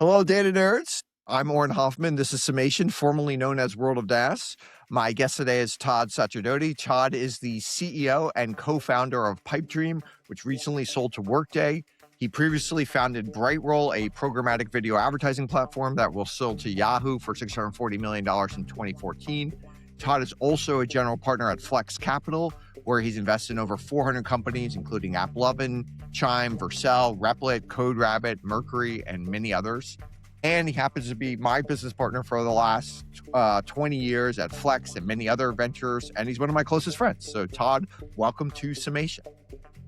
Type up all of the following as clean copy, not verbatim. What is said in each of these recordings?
Hello, data nerds. I'm Auren Hoffman. This is Summation, formerly known as World of DaaS. My guest today is Tod Sacerdoti. Tod is the CEO and co-founder of Pipedream, which recently sold to Workday. He previously founded BrightRoll, a programmatic video advertising platform that will sell to Yahoo for $640 million in 2014. Tod is also a general partner at Flex Capital, where he's invested in over 400 companies, including AppLovin, Chime, Vercel, Replit, CodeRabbit, Mercury, and many others. And he happens to be my business partner for the last 20 years at Flex and many other ventures. And he's one of my closest friends. So Tod, welcome to Summation.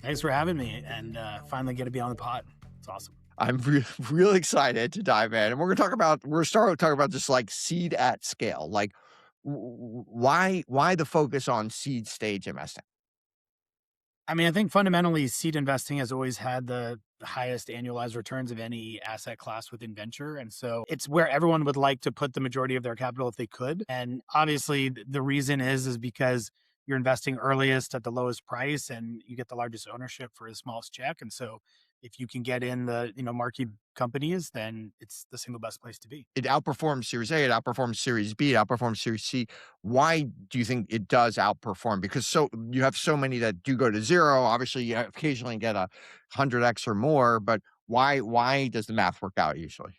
Thanks for having me and finally get to be on the pod. It's awesome. I'm really excited to dive in. And we're going to start talking about just like seed at scale. Like why the focus on seed stage investing? I mean, I think fundamentally seed investing has always had the highest annualized returns of any asset class within venture. And so it's where everyone would like to put the majority of their capital if they could. And obviously the reason is because you're investing earliest at the lowest price and you get the largest ownership for the smallest check. And so if you can get in the, marquee companies, then it's the single best place to be. It outperforms Series A, it outperforms Series B, it outperforms Series C. Why do you think it does outperform? Because you have so many that do go to zero. Obviously, you occasionally get 100x or more, but why does the math work out usually?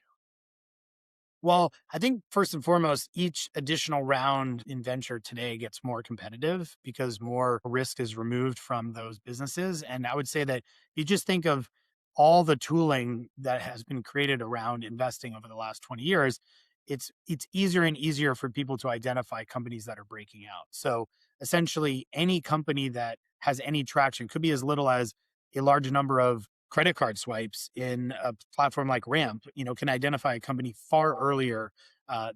Well, I think first and foremost, each additional round in venture today gets more competitive because more risk is removed from those businesses. And I would say that you just think of all the tooling that has been created around investing over the last 20 years, it's easier and easier for people to identify companies that are breaking out. So essentially any company that has any traction could be as little as a large number of credit card swipes in a platform like Ramp, can identify a company far earlier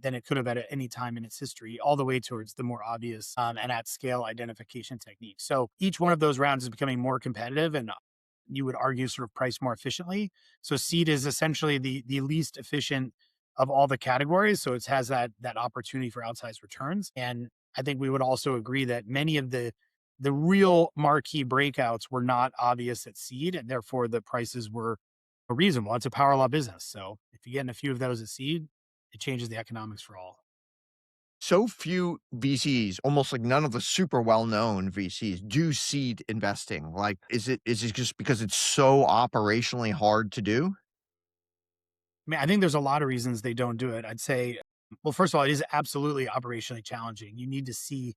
than it could have at any time in its history, all the way towards the more obvious and at scale identification techniques. So each one of those rounds is becoming more competitive and you would argue sort of priced more efficiently. So seed is essentially the least efficient of all the categories. So it has that opportunity for outsized returns. And I think we would also agree that many of the real marquee breakouts were not obvious at seed, and therefore the prices were reasonable. It's a power law business. So if you get in a few of those at seed, it changes the economics for all. So few VCs, almost like none of the super well-known VCs do seed investing. Like, is it just because it's so operationally hard to do? I mean, I think there's a lot of reasons they don't do it. I'd say, well, first of all, it is absolutely operationally challenging. You need to see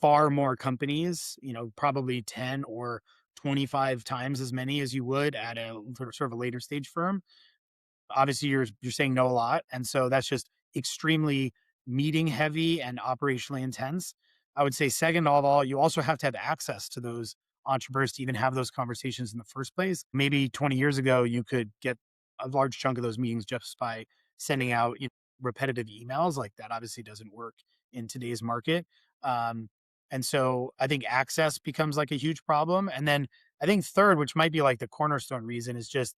far more companies, probably 10 or 25 times as many as you would at a sort of a later stage firm. Obviously, you're saying no a lot. And so that's just extremely meeting heavy and operationally intense. I would say second of all, you also have to have access to those entrepreneurs to even have those conversations in the first place. Maybe 20 years ago, you could get a large chunk of those meetings just by sending out repetitive emails. Like that obviously doesn't work in today's market. Um, and so I think access becomes like a huge problem. And then I think third, which might be like the cornerstone reason, is just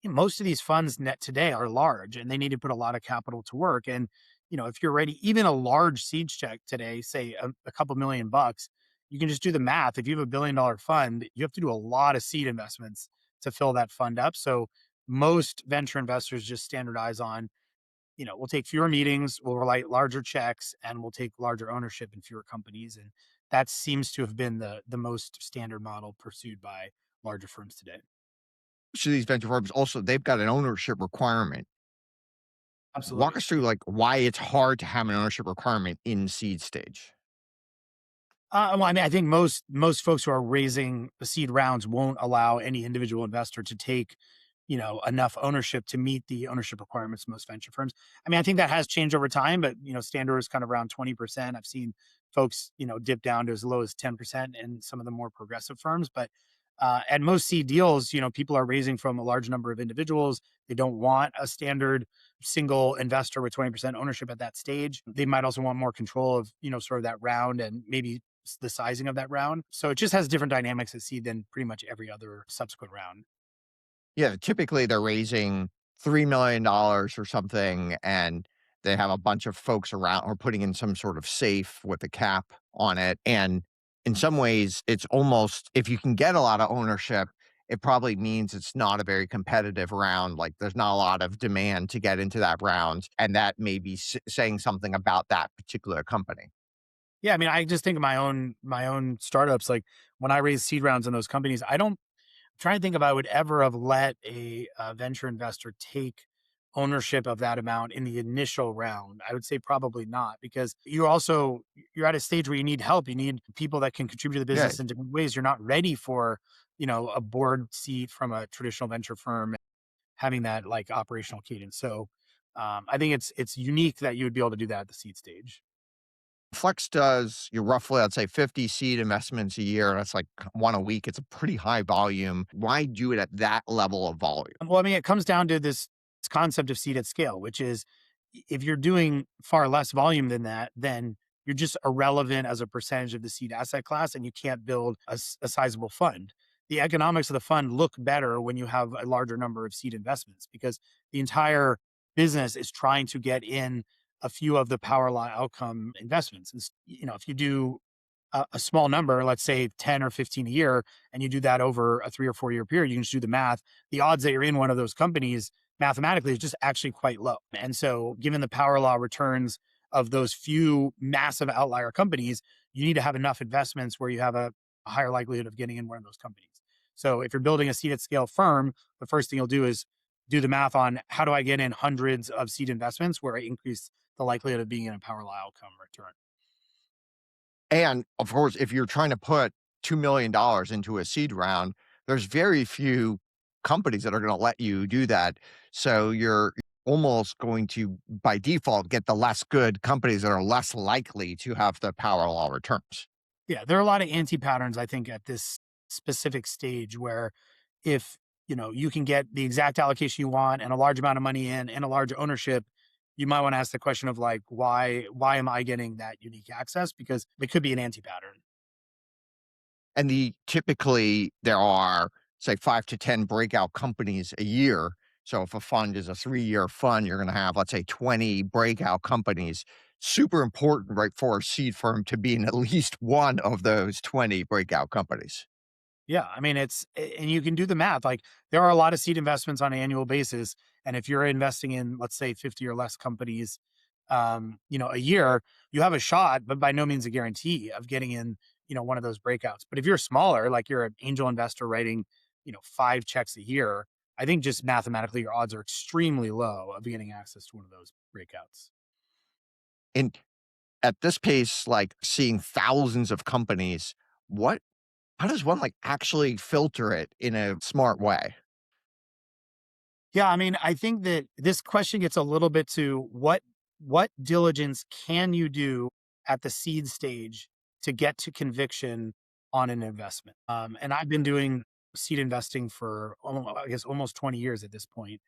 most of these funds net today are large and they need to put a lot of capital to work. And, if you're ready, even a large seed check today, say a couple $1,000,000, you can just do the math. If you have $1 billion fund, you have to do a lot of seed investments to fill that fund up. So most venture investors just standardize on, we'll take fewer meetings, we'll write larger checks, and we'll take larger ownership in fewer companies. And that seems to have been the most standard model pursued by larger firms today. So these venture firms also, they've got an ownership requirement. Walk Absolutely. us through like why it's hard to have an ownership requirement in seed stage. Well, I mean, I think most folks who are raising the seed rounds won't allow any individual investor to take, enough ownership to meet the ownership requirements of most venture firms. I mean, I think that has changed over time, but standard is kind of around 20%. I've seen folks, dip down to as low as 10% in some of the more progressive firms. But at most seed deals, people are raising from a large number of individuals. They don't want a standard single investor with 20% ownership at that stage. They might also want more control of, sort of that round and maybe the sizing of that round. So it just has different dynamics at seed than pretty much every other subsequent round. Yeah, typically they're raising $3 million or something, and they have a bunch of folks around or putting in some sort of safe with a cap on it. And in some ways, it's almost if you can get a lot of ownership, it probably means it's not a very competitive round. Like there's not a lot of demand to get into that round. And that may be saying something about that particular company. Yeah, I mean, I just think of my own startups. Like when I raise seed rounds in those companies, I don't try to think if I would ever have let a venture investor take ownership of that amount in the initial round. I would say probably not, because you're at a stage where you need help. You need people that can contribute to the Yeah. business in different ways. You're not ready for, a board seat from a traditional venture firm having that like operational cadence. So I think it's unique that you would be able to do that at the seed stage. Flex does you roughly, I'd say 50 seed investments a year. That's like one a week. It's a pretty high volume. Why do it at that level of volume? Well, I mean, it comes down to this concept of seed at scale, which is if you're doing far less volume than that, then you're just irrelevant as a percentage of the seed asset class, and you can't build a sizable fund. The economics of the fund look better when you have a larger number of seed investments, because the entire business is trying to get in a few of the power law outcome investments. And if you do a small number, let's say 10 or 15 a year, and you do that over a 3 or 4 year period, you can just do the math. The odds that you're in one of those companies mathematically is just actually quite low. And so, given the power law returns of those few massive outlier companies, you need to have enough investments where you have a higher likelihood of getting in one of those companies. So, if you're building a seed at scale firm, the first thing you'll do is do the math on how do I get in hundreds of seed investments where I increase the likelihood of being in a power law outcome return. And of course, if you're trying to put $2 million into a seed round, there's very few companies that are going to let you do that. So you're almost going to, by default, get the less good companies that are less likely to have the power law returns. Yeah, there are a lot of anti-patterns, I think, at this specific stage where if, you can get the exact allocation you want and a large amount of money in and a large ownership, you might want to ask the question of like, why am I getting that unique access? Because it could be an anti-pattern. And typically there are, say, 5 to 10 breakout companies a year. So if a fund is a 3-year fund, you're gonna have, let's say, 20 breakout companies. Super important, right, for a seed firm to be in at least one of those 20 breakout companies. Yeah, I mean, and you can do the math. Like there are a lot of seed investments on an annual basis, and if you're investing in, let's say, 50 or less companies, a year, you have a shot, but by no means a guarantee of getting in, one of those breakouts. But if you're smaller, like you're an angel investor writing, 5 checks a year, I think just mathematically your odds are extremely low of getting access to one of those breakouts. And at this pace, like, seeing thousands of companies, what how does one, like, actually filter it in a smart way? Yeah, I mean, I think that this question gets a little bit to what diligence can you do at the seed stage to get to conviction on an investment? And I've been doing seed investing for I guess almost 20 years at this point.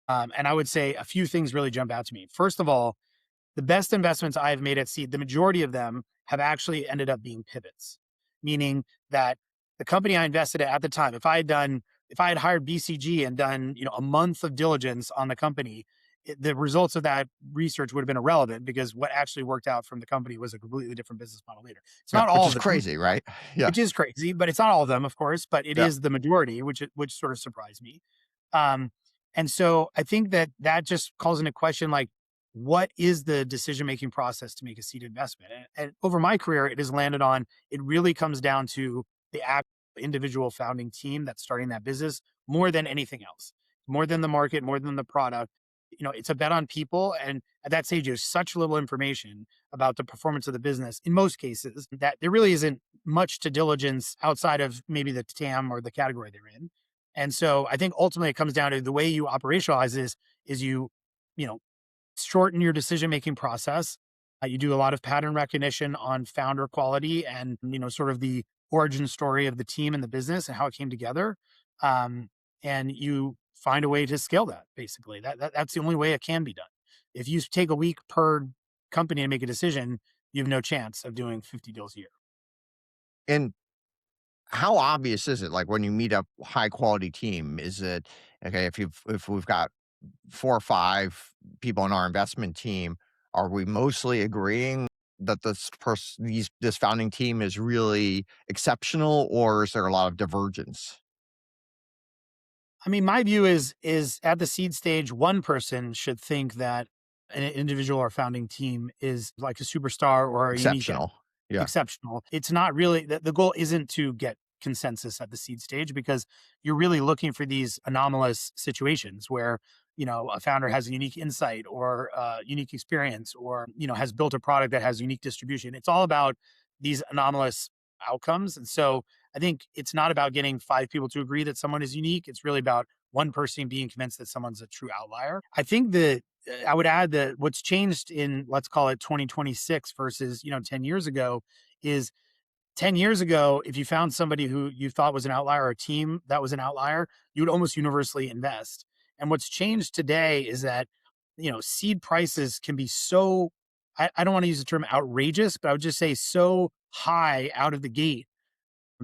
And I would say a few things really jump out to me. First of all, the best investments I've made at seed, the majority of them have actually ended up being pivots, meaning that the company I invested at the time, if I had hired BCG and done, a month of diligence on the company, the results of that research would have been irrelevant because what actually worked out from the company was a completely different business model later. It's Yeah, not which all of is the crazy, companies, right? Yeah, which is crazy, but it's not all of them, of course, but it yeah. is the majority, which sort of surprised me. Um, and so I think that just calls into question like, what is the decision making process to make a seed investment? And over my career, it has landed on it really comes down to the actual individual founding team that's starting that business more than anything else, more than the market, more than the product. It's a bet on people. And at that stage, there's such little information about the performance of the business in most cases that there really isn't much to diligence outside of maybe the TAM or the category they're in. And so I think ultimately it comes down to the way you operationalize this is you know, shorten your decision making process. You do a lot of pattern recognition on founder quality and sort of the origin story of the team and the business and how it came together. Um, and you find a way to scale that. Basically, that's the only way it can be done. If you take a week per company to make a decision, you have no chance of doing 50 deals a year. And how obvious is it, like, when you meet a high quality team? Is it, okay, if we've got 4 or 5 people on our investment team, are we mostly agreeing that this founding team is really exceptional, or is there a lot of divergence? I mean, my view is at the seed stage, one person should think that an individual or founding team is like a superstar or a unique Exceptional. Yeah. exceptional. It's not really the goal isn't to get consensus at the seed stage, because you're really looking for these anomalous situations where, a founder has a unique insight or unique experience, or, has built a product that has unique distribution. It's all about these anomalous outcomes. And so I think it's not about getting five people to agree that someone is unique. It's really about one person being convinced that someone's a true outlier. I think that I would add that what's changed in, let's call it 2026 versus, 10 years ago is 10 years ago, if you found somebody who you thought was an outlier or a team that was an outlier, you would almost universally invest. And what's changed today is that, seed prices can be so, I don't want to use the term outrageous, but I would just say so high out of the gate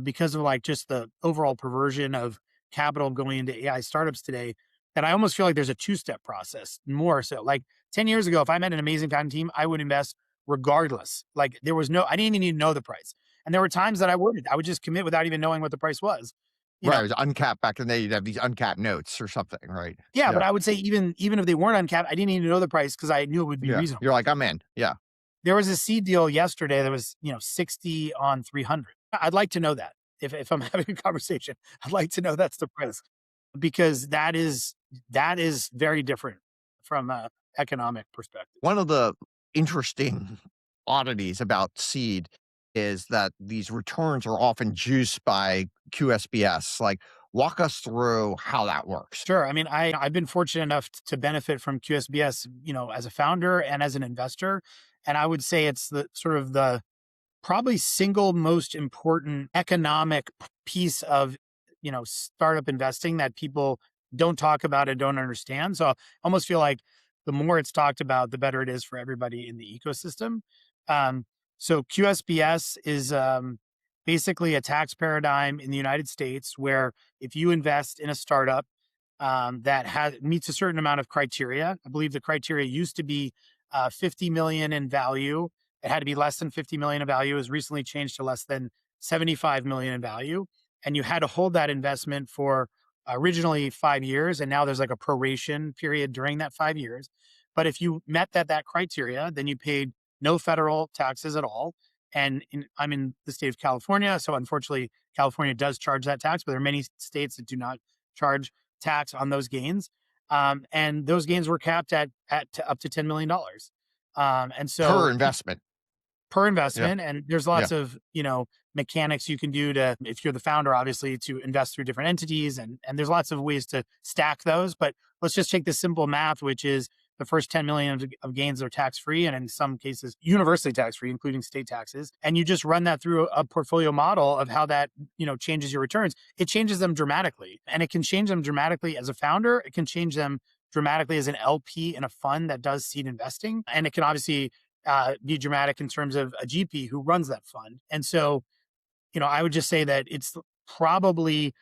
because of like just the overall perversion of capital going into AI startups today, that I almost feel like there's a two-step process more. So like 10 years ago, if I met an amazing founding team, I would invest regardless. Like I didn't even need to know the price. And there were times that I would just commit without even knowing what the price was. You Right. know, It was uncapped back then. You'd have these uncapped notes or something, right? yeah, Yeah. but I would say even if they weren't uncapped, I didn't need to know the price because I knew it would be Yeah. reasonable. You're like, I'm in. Yeah. There was a seed deal yesterday that was, 60 on 300. I'd like to know that if I'm having a conversation, I'd like to know that's the price, because that is very different from a economic perspective. One of the interesting oddities about seed is that these returns are often juiced by QSBS. Like, walk us through how that works. Sure. I mean, I've been fortunate enough to benefit from QSBS, as a founder and as an investor. And I would say it's the sort of the probably single most important economic piece of, startup investing that people don't talk about and don't understand. So I almost feel like the more it's talked about, the better it is for everybody in the ecosystem. Um, so QSBS is basically a tax paradigm in the United States where if you invest in a startup that meets a certain amount of criteria, I believe the criteria used to be 50 million in value. It had to be less than 50 million in value. It was recently changed to less than 75 million in value. And you had to hold that investment for originally 5 years. And now there's like a proration period during that 5 years. But if you met that criteria, then you paid no federal taxes at all. And I'm in the state of California. So unfortunately, California does charge that tax, but there are many states that do not charge tax on those gains. And those gains were capped at up to $10 million. And Per so investment. per Yeah. investment. And there's Yeah. lots of, mechanics you can do to, if you're the founder, obviously, to invest through different entities. And there's lots of ways to stack those. But let's just take the simple math, which is the first 10 million of gains are tax free, and in some cases, universally tax free, including state taxes. And you just run that through a portfolio model of how that, changes your returns. It changes them dramatically. And it can change them dramatically as a founder. It can change them dramatically as an LP in a fund that does seed investing. And it can obviously be dramatic in terms of a GP who runs that fund. And so, I would just say that it's probably,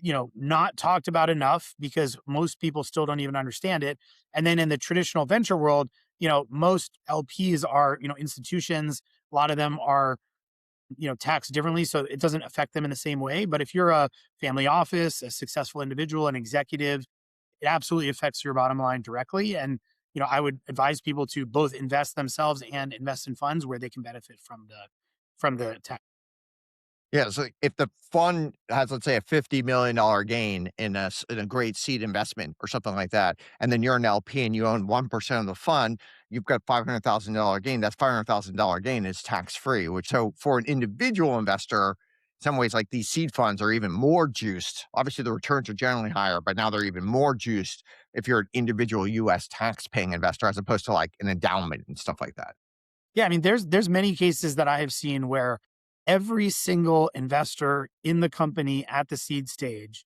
not talked about enough because most people still don't even understand it. And then in the traditional venture world, most LPs are, institutions. A lot of them are, taxed differently. So it doesn't affect them in the same way. But if you're a family office, a successful individual, an executive, it absolutely affects your bottom line directly. And, I would advise people to both invest themselves and invest in funds where they can benefit from the tax. Yeah, so if the fund has, let's say, a $50 million gain in in a great seed investment or something like that, and then you're an LP and you own 1% of the fund, you've got $500,000 gain. That $500,000 gain is tax free. Which, so for an individual investor, in some ways, like these seed funds are even more juiced. Obviously, the returns are generally higher, but now they're even more juiced if you're an individual U.S. tax-paying investor as opposed to like an endowment and stuff like that. Yeah, I mean, there's many cases that I have seen where every single investor in the company at the seed stage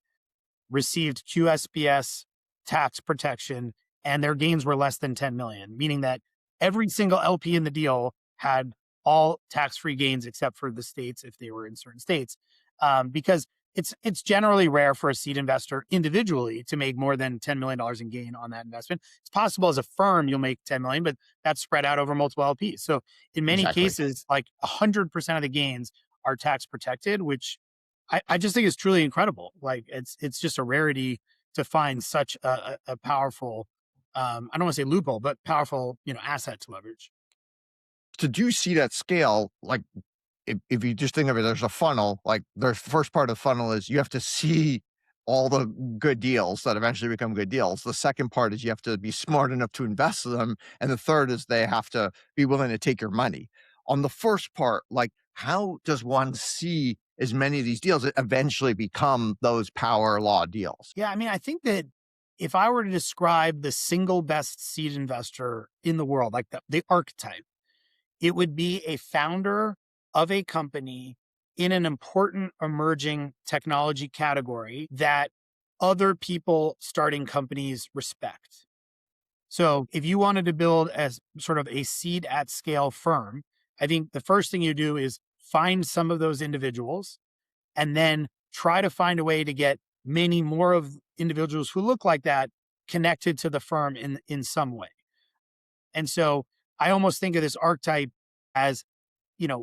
received QSBS tax protection and their gains were less than 10 million, meaning that every single LP in the deal had all tax-free gains except for the states if they were in certain states. Because it's generally rare for a seed investor individually to make more than $10 million in gain on that investment. It's possible as a firm you'll make 10 million, but that's spread out over multiple LPs. So in many Exactly. cases, like 100% of the gains are tax protected, which I just think is truly incredible. Like it's just a rarity to find such a powerful, I don't want to say loophole, but powerful, asset to leverage. To do seed at scale, like if you just think of it as a funnel, like the first part of the funnel is you have to see all the good deals that eventually become good deals. The second part is you have to be smart enough to invest in them. And the third is they have to be willing to take your money. On the first part, like how does one see as many of these deals that eventually become those power law deals? Yeah, I mean, I think that if I were to describe the single best seed investor in the world, like the archetype, it would be a founder of a company in an important emerging technology category that other people starting companies respect. So if you wanted to build as sort of a seed at scale firm, I think the first thing you do is find some of those individuals and then try to find a way to get many more of individuals who look like that connected to the firm in some way. And so I almost think of this archetype as,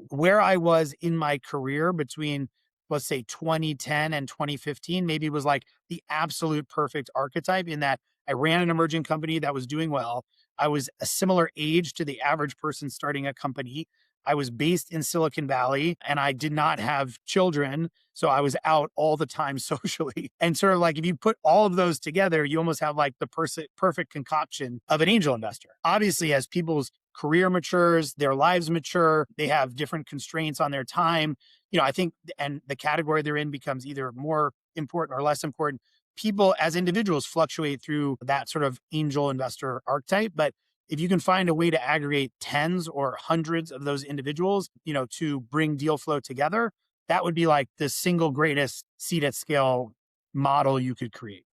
where I was in my career between, let's say 2010 and 2015, maybe was like the absolute perfect archetype in that I ran an emerging company that was doing well. I was a similar age to the average person starting a company. I was based in Silicon Valley and I did not have children. So I was out all the time socially. And sort of like if you put all of those together, you almost have like the perfect concoction of an angel investor. Obviously, as people's career matures, their lives mature, they have different constraints on their time. I think, and the category they're in becomes either more important or less important. People as individuals fluctuate through that sort of angel investor archetype. But if you can find a way to aggregate tens or hundreds of those individuals, to bring deal flow together, that would be like the single greatest seed at scale model you could create.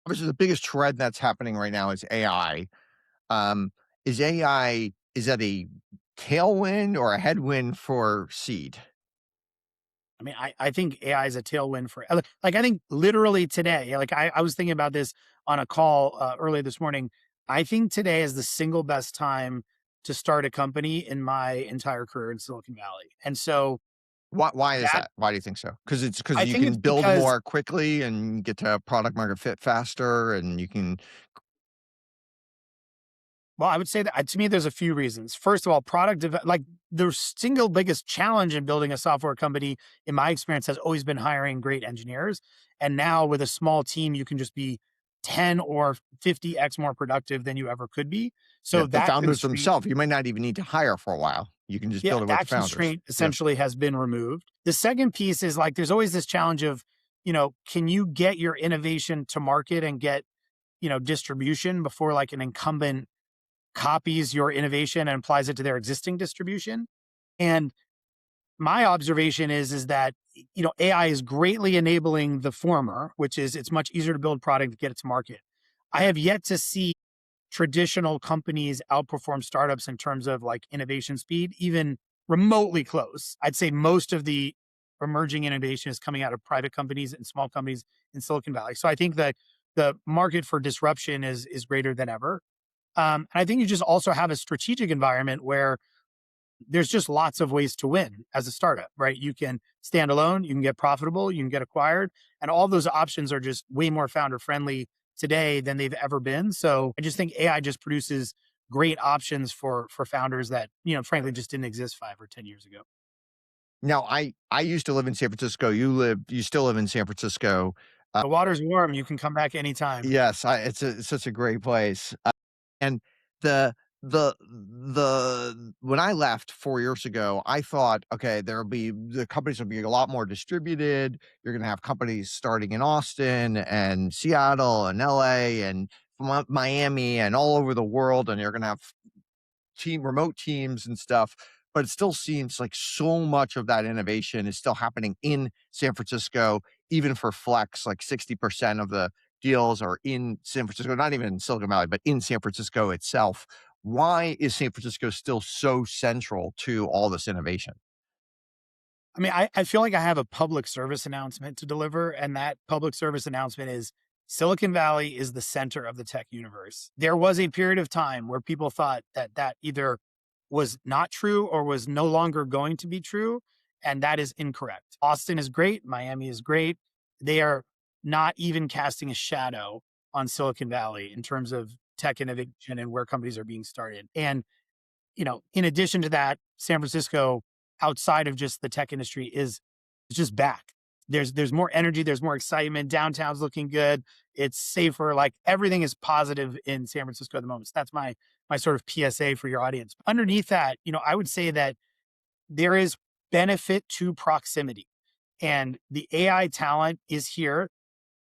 Obviously, the biggest trend that's happening right now is AI. Um, is AI, is that a tailwind or a headwind for seed? I mean, I think AI is a tailwind for, like, I think literally today, like I was thinking about this on a call earlier this morning. I think today is the single best time to start a company in my entire career in Silicon Valley. And so Why is that, that? Why do you think so? Because it's because I you think it's can build because, more quickly and get to product market fit faster, and you can. well, I would say that to me, there's a few reasons. First of all, like the single biggest challenge in building a software company, in my experience, has always been hiring great engineers. And now with a small team, you can just be 10 or 50x more productive than you ever could be. Yeah, So the that founders constraint, themselves, you might not even need to hire for a while. You can just yeah, build it with the that founders. constraint Yeah. essentially has been removed. The second piece is like there's always this challenge of, can you get your innovation to market and get, distribution before like an incumbent copies your innovation and applies it to their existing distribution. And my observation is that, AI is greatly enabling the former, which is it's much easier to build product to get it to market. I have yet to see traditional companies outperform startups in terms of like innovation speed, even remotely close. I'd say most of the emerging innovation is coming out of private companies and small companies in Silicon Valley. So I think that the market for disruption is greater than ever. And I think you just also have a strategic environment where there's just lots of ways to win as a startup, right? You can stand alone, you can get profitable, you can get acquired, and all those options are just way more founder friendly today than they've ever been. So I just think AI just produces great options for founders that, frankly just didn't exist 5 or 10 years ago. Now, I used to live in San Francisco. You still live in San Francisco. The water's warm, you can come back anytime. Yes, it's such a great place. And the when I left 4 years ago, I thought, okay, the companies will be a lot more distributed. You're gonna have companies starting in Austin and Seattle and LA and Miami and all over the world, and you're gonna have remote teams and stuff. But it still seems like so much of that innovation is still happening in San Francisco, even for Flex, like 60% of the deals are in San Francisco, not even in Silicon Valley, but in San Francisco itself. Why is San Francisco still so central to all this innovation? I mean, I feel like I have a public service announcement to deliver, and that public service announcement is Silicon Valley is the center of the tech universe. There was a period of time where people thought that that either was not true or was no longer going to be true, and that is incorrect. Austin is great, Miami is great. They are not even casting a shadow on Silicon Valley in terms of tech innovation and where companies are being started. And, in addition to that, San Francisco, outside of just the tech industry, is just back. There's more energy, there's more excitement. Downtown's looking good. It's safer. Like everything is positive in San Francisco at the moment. So that's my sort of PSA for your audience. Underneath that, I would say that there is benefit to proximity. And the AI talent is here.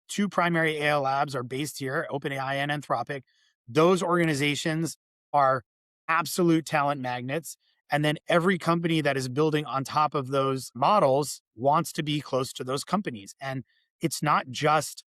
Two primary AI labs are based here, OpenAI and Anthropic. Those organizations are absolute talent magnets. And then every company that is building on top of those models wants to be close to those companies. And it's not just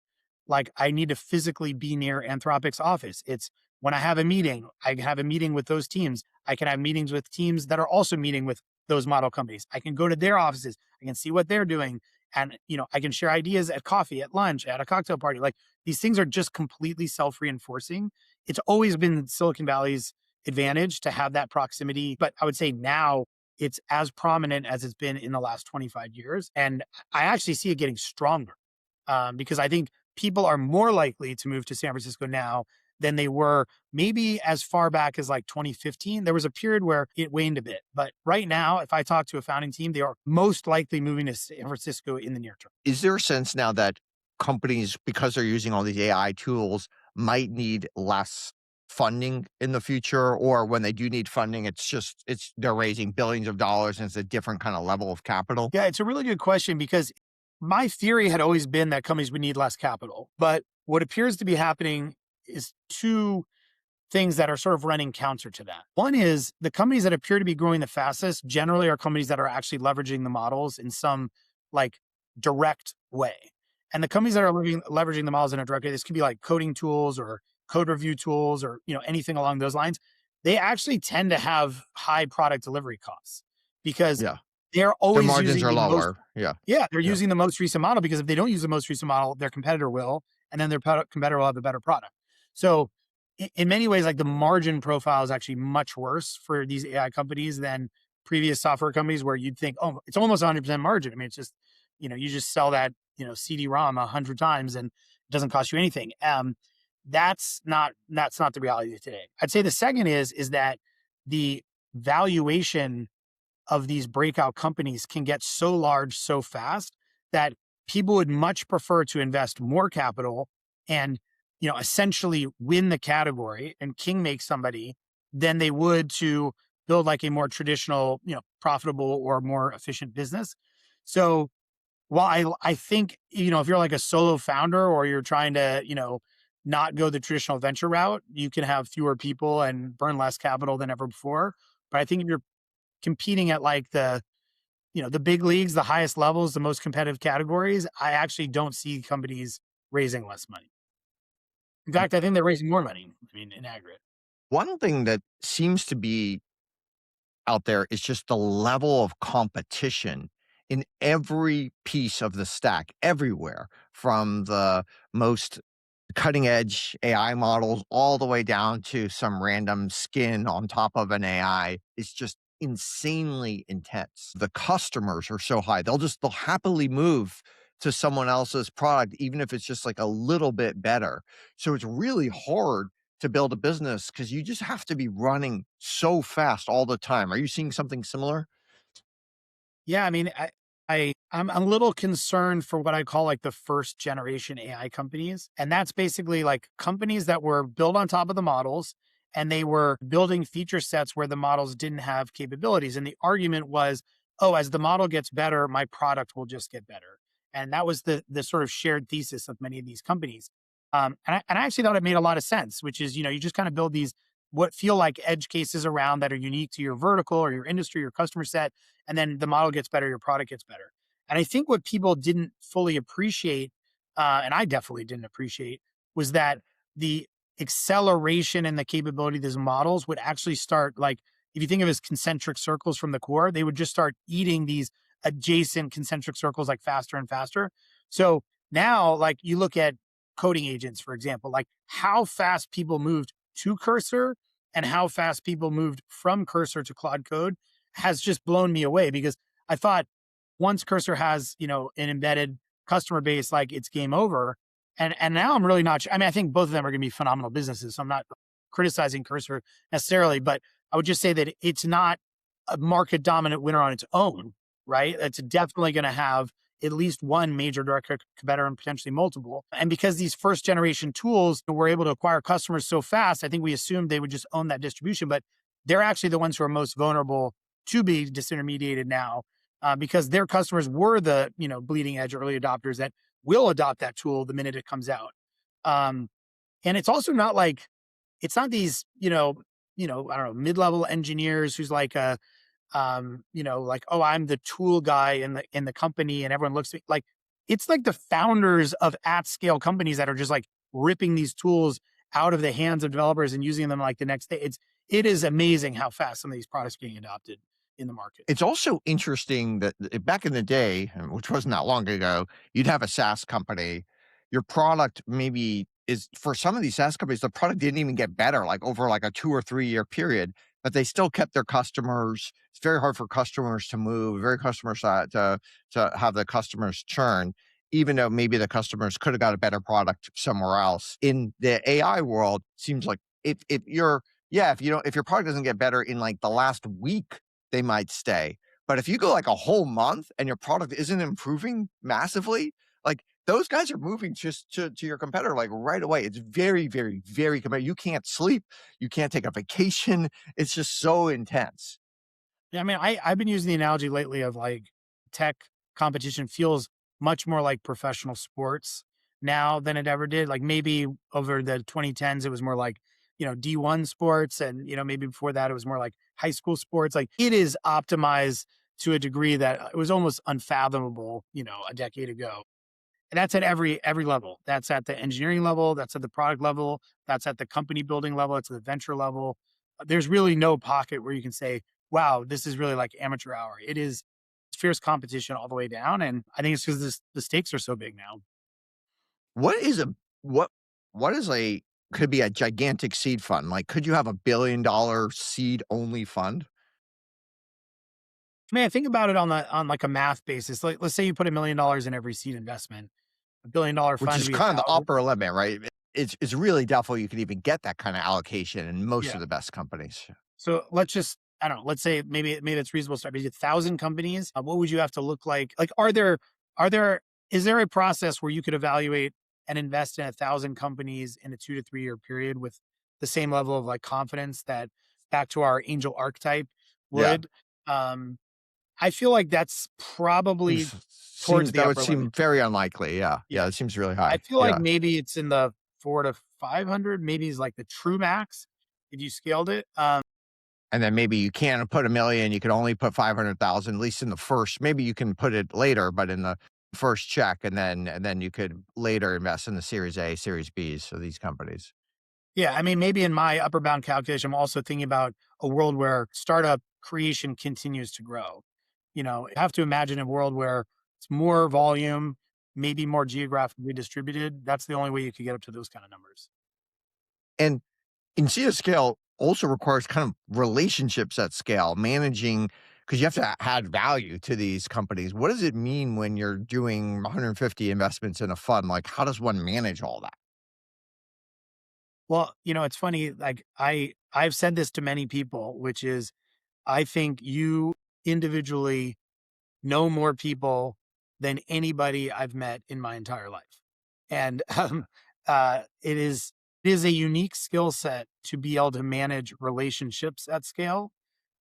like I need to physically be near Anthropic's office. It's when I have a meeting, I have a meeting with those teams. I can have meetings with teams that are also meeting with those model companies. I can go to their offices. I can see what they're doing. And, I can share ideas at coffee, at lunch, at a cocktail party. Like these things are just completely self-reinforcing. It's always been Silicon Valley's advantage to have that proximity. But I would say now it's as prominent as it's been in the last 25 years. And I actually see it getting stronger because I think people are more likely to move to San Francisco now than they were maybe as far back as like 2015. There was a period where it waned a bit. But right now, if I talk to a founding team, they are most likely moving to San Francisco in the near term. Is there a sense now that companies, because they're using all these AI tools, might need less funding in the future? Or when they do need funding, they're raising billions of dollars and it's a different kind of level of capital? Yeah, it's a really good question because my theory had always been that companies would need less capital. But what appears to be happening is two things that are sort of running counter to that. One is the companies that appear to be growing the fastest generally are companies that are actually leveraging the models in some like direct way. And the companies that are leveraging the models in a direct way, this could be like coding tools or code review tools or anything along those lines. They actually tend to have high product delivery costs because Yeah. they're Their always margins using are the most. lower. Yeah. Yeah, they're Yeah. using the most recent model because if they don't use the most recent model, their competitor will, and then their competitor will have a better product. So in many ways, like the margin profile is actually much worse for these AI companies than previous software companies where you'd think, oh, it's almost 100% margin. I mean, it's just, you just sell that, CD-ROM 100 times and it doesn't cost you anything. That's not the reality today. I'd say the second is that the valuation of these breakout companies can get so large so fast that people would much prefer to invest more capital and essentially win the category and kingmake somebody than they would to build like a more traditional profitable or more efficient business. So while I think if you're like a solo founder or you're trying to not go the traditional venture route, you can have fewer people and burn less capital than ever before. But I think if you're competing at like the big leagues, the highest levels, the most competitive categories, I actually don't see companies raising less money. In fact, I think they're raising more money. I mean, in aggregate. One thing that seems to be out there is just the level of competition in every piece of the stack, everywhere, from the most cutting edge AI models all the way down to some random skin on top of an AI is just insanely intense. The customers are so high. They'll happily move to someone else's product, even if it's just like a little bit better. So it's really hard to build a business because you just have to be running so fast all the time. Are you seeing something similar? Yeah, I mean, I'm a little concerned for what I call like the first generation AI companies. And that's basically like companies that were built on top of the models and they were building feature sets where the models didn't have capabilities. And the argument was, oh, as the model gets better, my product will just get better. And that was the sort of shared thesis of many of these companies. And I actually thought it made a lot of sense, which is, you just kind of build these what feel like edge cases around that are unique to your vertical or your industry, your customer set. And then the model gets better, your product gets better. And I think what people didn't fully appreciate, and I definitely didn't appreciate, was that the acceleration and the capability of these models would actually start like, if you think of it as concentric circles from the core, they would just start eating these adjacent concentric circles like faster and faster. So now, like you look at coding agents, for example, like how fast people moved to Cursor and how fast people moved from Cursor to Claude Code has just blown me away because I thought once Cursor has, an embedded customer base, like it's game over. And now I'm really not. I mean, I think both of them are going to be phenomenal businesses. So I'm not criticizing Cursor necessarily, but I would just say that it's not a market dominant winner on its own, right? It's definitely going to have at least one major direct competitor and potentially multiple. And because these first generation tools were able to acquire customers so fast, I think we assumed they would just own that distribution, but they're actually the ones who are most vulnerable to be disintermediated now, because their customers were the bleeding edge early adopters that will adopt that tool the minute it comes out. Um, and it's also not like it's not these I don't know, mid-level engineers who's like like, oh, I'm the tool guy in the company, and everyone looks at me like it's like the founders of at scale companies that are just like ripping these tools out of the hands of developers and using them like the next day. It is amazing how fast some of these products are getting adopted in the market. It's also interesting that back in the day, which wasn't that long ago, you'd have a SaaS company. Your product maybe is for some of these SaaS companies, the product didn't even get better, like over like a 2 or 3 year period, but they still kept their customers. It's very hard for customers to move, very customers to have the customers churn, even though maybe the customers could have got a better product somewhere else. In the AI world, seems like if you're yeah, if your product doesn't get better in like the last week, they might stay. But if you go like a whole month and your product isn't improving massively, like those guys are moving just to your competitor like right away. It's very, very, very competitive. You can't sleep. You can't take a vacation. It's just so intense. Yeah, I mean, I've been using the analogy lately of like tech competition feels much more like professional sports now than it ever did. Like maybe over the 2010s, it was more like, D1 sports. And, maybe before that, it was more like high school sports. Like it is optimized to a degree that it was almost unfathomable, a decade ago. And that's at every level. That's at the engineering level. That's at the product level. That's at the company building level. It's at the venture level. There's really no pocket where you can say, "Wow, this is really like amateur hour." It is fierce competition all the way down, and I think it's because the stakes are so big now. What is a what what is a could be a gigantic seed fund? Like could you have $1 billion seed only fund? I mean, I think about it on like a math basis. Like, let's say you put $1 million in every seed investment. $1 billion Which fund is would be a kind of the thousand. upper limit, right? It's really doubtful you could even get that kind of allocation in most Yeah. of the best companies. So let's just, I don't know, let's say maybe it's reasonable to start. Maybe 1,000 companies. What would you have to look like? Like, are there is there a process where you could evaluate and invest in 1,000 companies in a 2 to 3 year period with the same level of like confidence that back to our angel archetype Yeah. would? Um, I feel like that's probably towards the That would upper limit. seem very unlikely. Yeah. Yeah, Yeah. it seems really I high. feel like Yeah. maybe it's in the 4 to 500, maybe is like the true max if you scaled it. And then maybe you can't put 1,000,000, you can only put 500,000, at least in the first. Maybe you can put it later, but in the first check, and then you could later invest in the Series A, Series Bs of these companies. Yeah, I mean, maybe in my upper bound calculation, I'm also thinking about a world where startup creation continues to grow. You have to imagine a world where it's more volume, maybe more geographically distributed. That's the only way you could get up to those kind of numbers. And in seed scale also requires kind of relationships at scale, managing because you have to add value to these companies. What does it mean when you're doing 150 investments in a fund? Like, how does one manage all that? Well, it's funny. Like I've said this to many people, which is I think you individually know more people than anybody I've met in my entire life. And it is a unique skill set to be able to manage relationships at scale.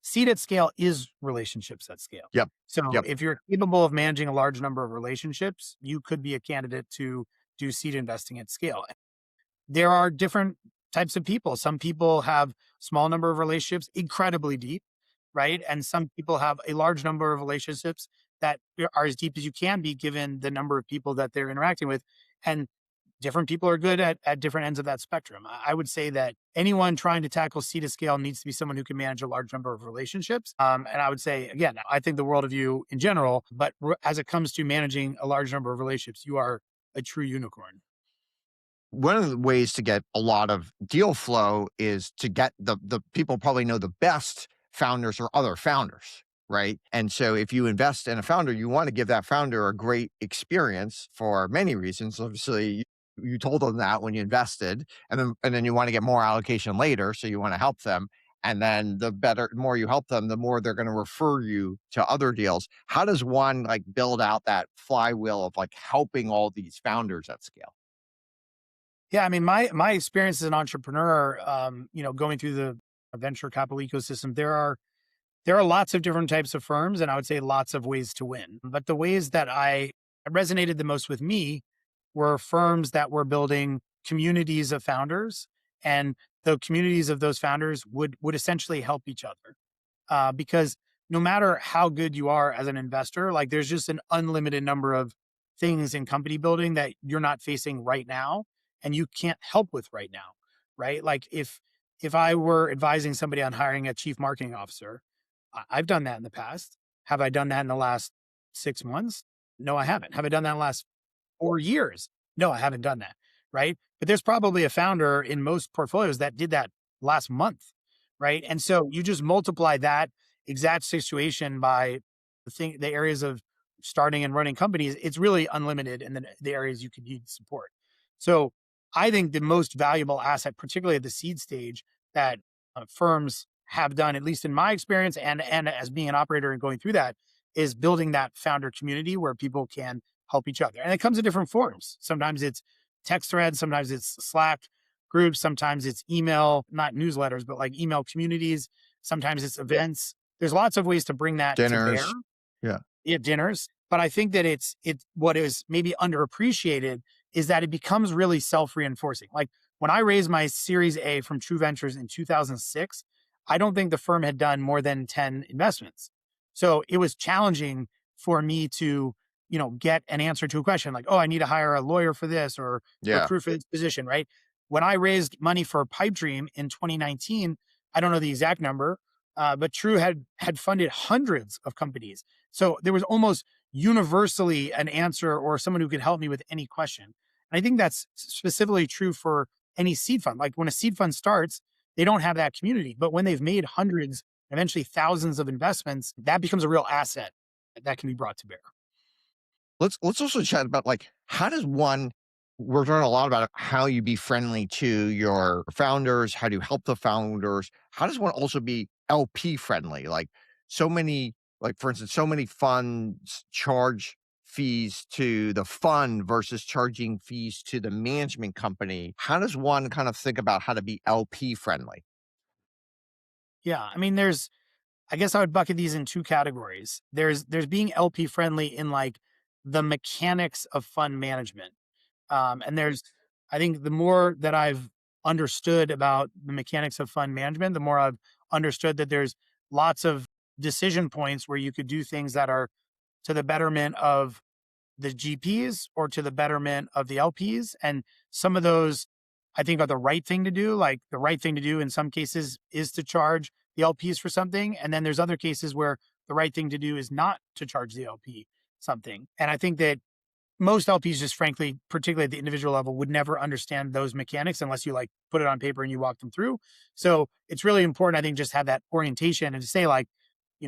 Seed at scale is relationships at scale. Yep. So Yep. if you're capable of managing a large number of relationships, you could be a candidate to do seed investing at scale. There are different types of people. Some people have small number of relationships, incredibly deep, right? And some people have a large number of relationships that are as deep as you can be given the number of people that they're interacting with. And different people are good at different ends of that spectrum. I would say that anyone trying to tackle C to scale needs to be someone who can manage a large number of relationships. And I would say, again, I think the world of you in general, but as it comes to managing a large number of relationships, you are a true unicorn. One of the ways to get a lot of deal flow is to get the people probably know the best founders or other founders. right? And so if you invest in a founder, you want to give that founder a great experience for many reasons. Obviously, you told them that when you invested, and then you want to get more allocation later, so you want to help them. And then the more you help them, the more they're going to refer you to other deals. How does one like build out that flywheel of like helping all these founders at scale? Yeah, I mean, my experience as an entrepreneur, going through the venture capital ecosystem, there are lots of different types of firms, and I would say lots of ways to win. But the ways that I resonated the most with me were firms that were building communities of founders, and the communities of those founders would essentially help each other. Because no matter how good you are as an investor, like there's just an unlimited number of things in company building that you're not facing right now and you can't help with right now, right? Like if I were advising somebody on hiring a chief marketing officer, I've done that in the past. Have I done that in the last 6 months? No, I haven't. Have I done that in the last 4 years? No, I haven't done that. Right. But there's probably a founder in most portfolios that did that last month. Right. And so you just multiply that exact situation by the areas of starting and running companies. It's really unlimited in the areas you could need support. So I think the most valuable asset, particularly at the seed stage, that firms have done, at least in my experience, and as being an operator and going through that, is building that founder community where people can help each other. And it comes in different forms. Sometimes it's text threads, sometimes it's Slack groups, sometimes it's email, not newsletters, but like email communities, sometimes it's events. There's lots of ways to bring that to bear. Dinners. Yeah. Yeah, dinners. But I think that it's what is maybe underappreciated is that it becomes really self-reinforcing. Like when I raised my Series A from True Ventures in 2006, I don't think the firm had done more than 10 investments. So it was challenging for me to, get an answer to a question like, oh, I need to hire a lawyer for this or Yeah. recruit for this position, right? When I raised money for Pipedream in 2019, I don't know the exact number, but True had funded hundreds of companies. So there was almost universally an answer or someone who could help me with any question. And I think that's specifically true for any seed fund. Like when a seed fund starts, they don't have that community. But when they've made hundreds, eventually thousands of investments, that becomes a real asset that can be brought to bear. Let's also chat about like how does one we're learning a lot about how you be friendly to your founders, how do you help the founders? How does one also be LP friendly? Like so many, like for instance, so many funds charge fees to the fund versus charging fees to the management company. How does one kind of think about how to be LP friendly? Yeah. I mean, I guess I would bucket these in two categories. There's being LP friendly in like the mechanics of fund management. And I think the more that I've understood about the mechanics of fund management, the more I've understood that there's lots of decision points where you could do things that are to the betterment of the GPs or to the betterment of the LPs. And some of those I think are the right thing to do. Like the right thing to do in some cases is to charge the LPs for something. And then there's other cases where the right thing to do is not to charge the LP something. And I think that most LPs just frankly, particularly at the individual level, would never understand those mechanics unless you like put it on paper and you walk them through. So it's really important, I think, just have that orientation and to say like,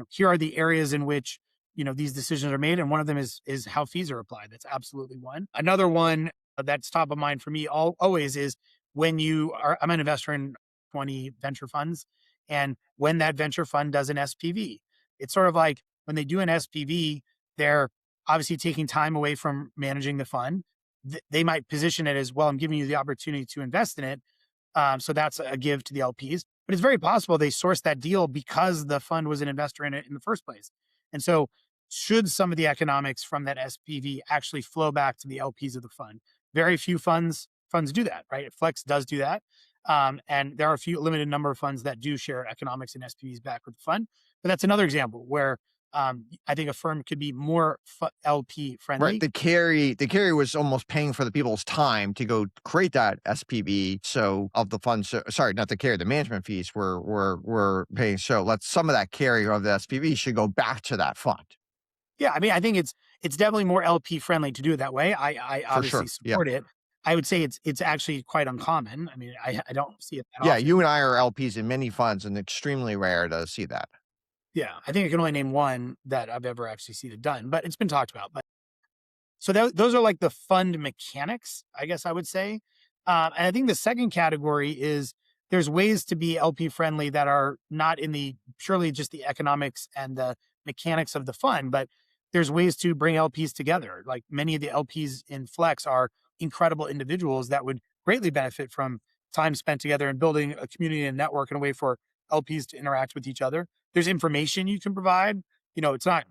here are the areas in which, these decisions are made. And one of them is how fees are applied. That's absolutely one. Another one that's top of mind for me always is when I'm an investor in 20 venture funds. And when that venture fund does an SPV, it's sort of like when they do an SPV, they're obviously taking time away from managing the fund. They might position it as, well, I'm giving you the opportunity to invest in it. So that's a give to the LPs. But it's very possible they sourced that deal because the fund was an investor in it in the first place. And so should some of the economics from that SPV actually flow back to the LPs of the fund? Very few funds do that, right? Flex does do that. And there are a few limited number of funds that do share economics and SPVs back with the fund. But that's another example where I think a firm could be more LP Right. friendly. The carry was almost paying for the people's time to go create that SPV. So of the funds, sorry, not the carry, the management fees were paying. So let some of that carry of the SPV should go back to that fund. Yeah, I mean, I think it's definitely more LP friendly to do it that way. I For obviously sure. Yeah. support it. I would say it's actually quite uncommon. I mean, I don't see it that Yeah. often. You and I are LPs in many funds and extremely rare to see that. Yeah, I think I can only name one that I've ever actually seen it done, but it's been talked about. But so those are like the fund mechanics, I guess I would say. And I think the second category is there's ways to be LP friendly that are not in the purely just the economics and the mechanics of the fund, but there's ways to bring LPs together. Like many of the LPs in Flex are incredible individuals that would greatly benefit from time spent together and building a community and network in a way for LPs to interact with each other. There's information you can provide. It's not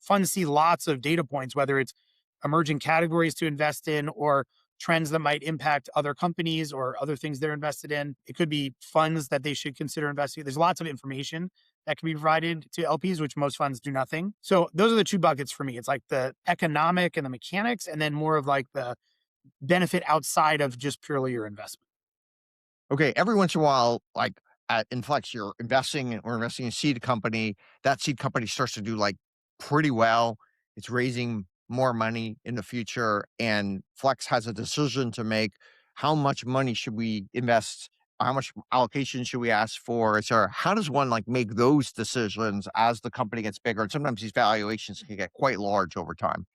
funds see lots of data points, whether it's emerging categories to invest in or trends that might impact other companies or other things they're invested in. It could be funds that they should consider investing in. There's lots of information that can be provided to LPs, which most funds do nothing. So those are the two buckets for me. It's like the economic and the mechanics, and then more of like the benefit outside of just purely your investment. Okay, every once in a while, like at Inflex, you're investing or investing in a seed company. That seed company starts to do like pretty well. It's raising more money in the future, and Flex has a decision to make. How much money should we invest? How much allocation should we ask for? So how does one like make those decisions as the company gets bigger? And sometimes these valuations can get quite large over time.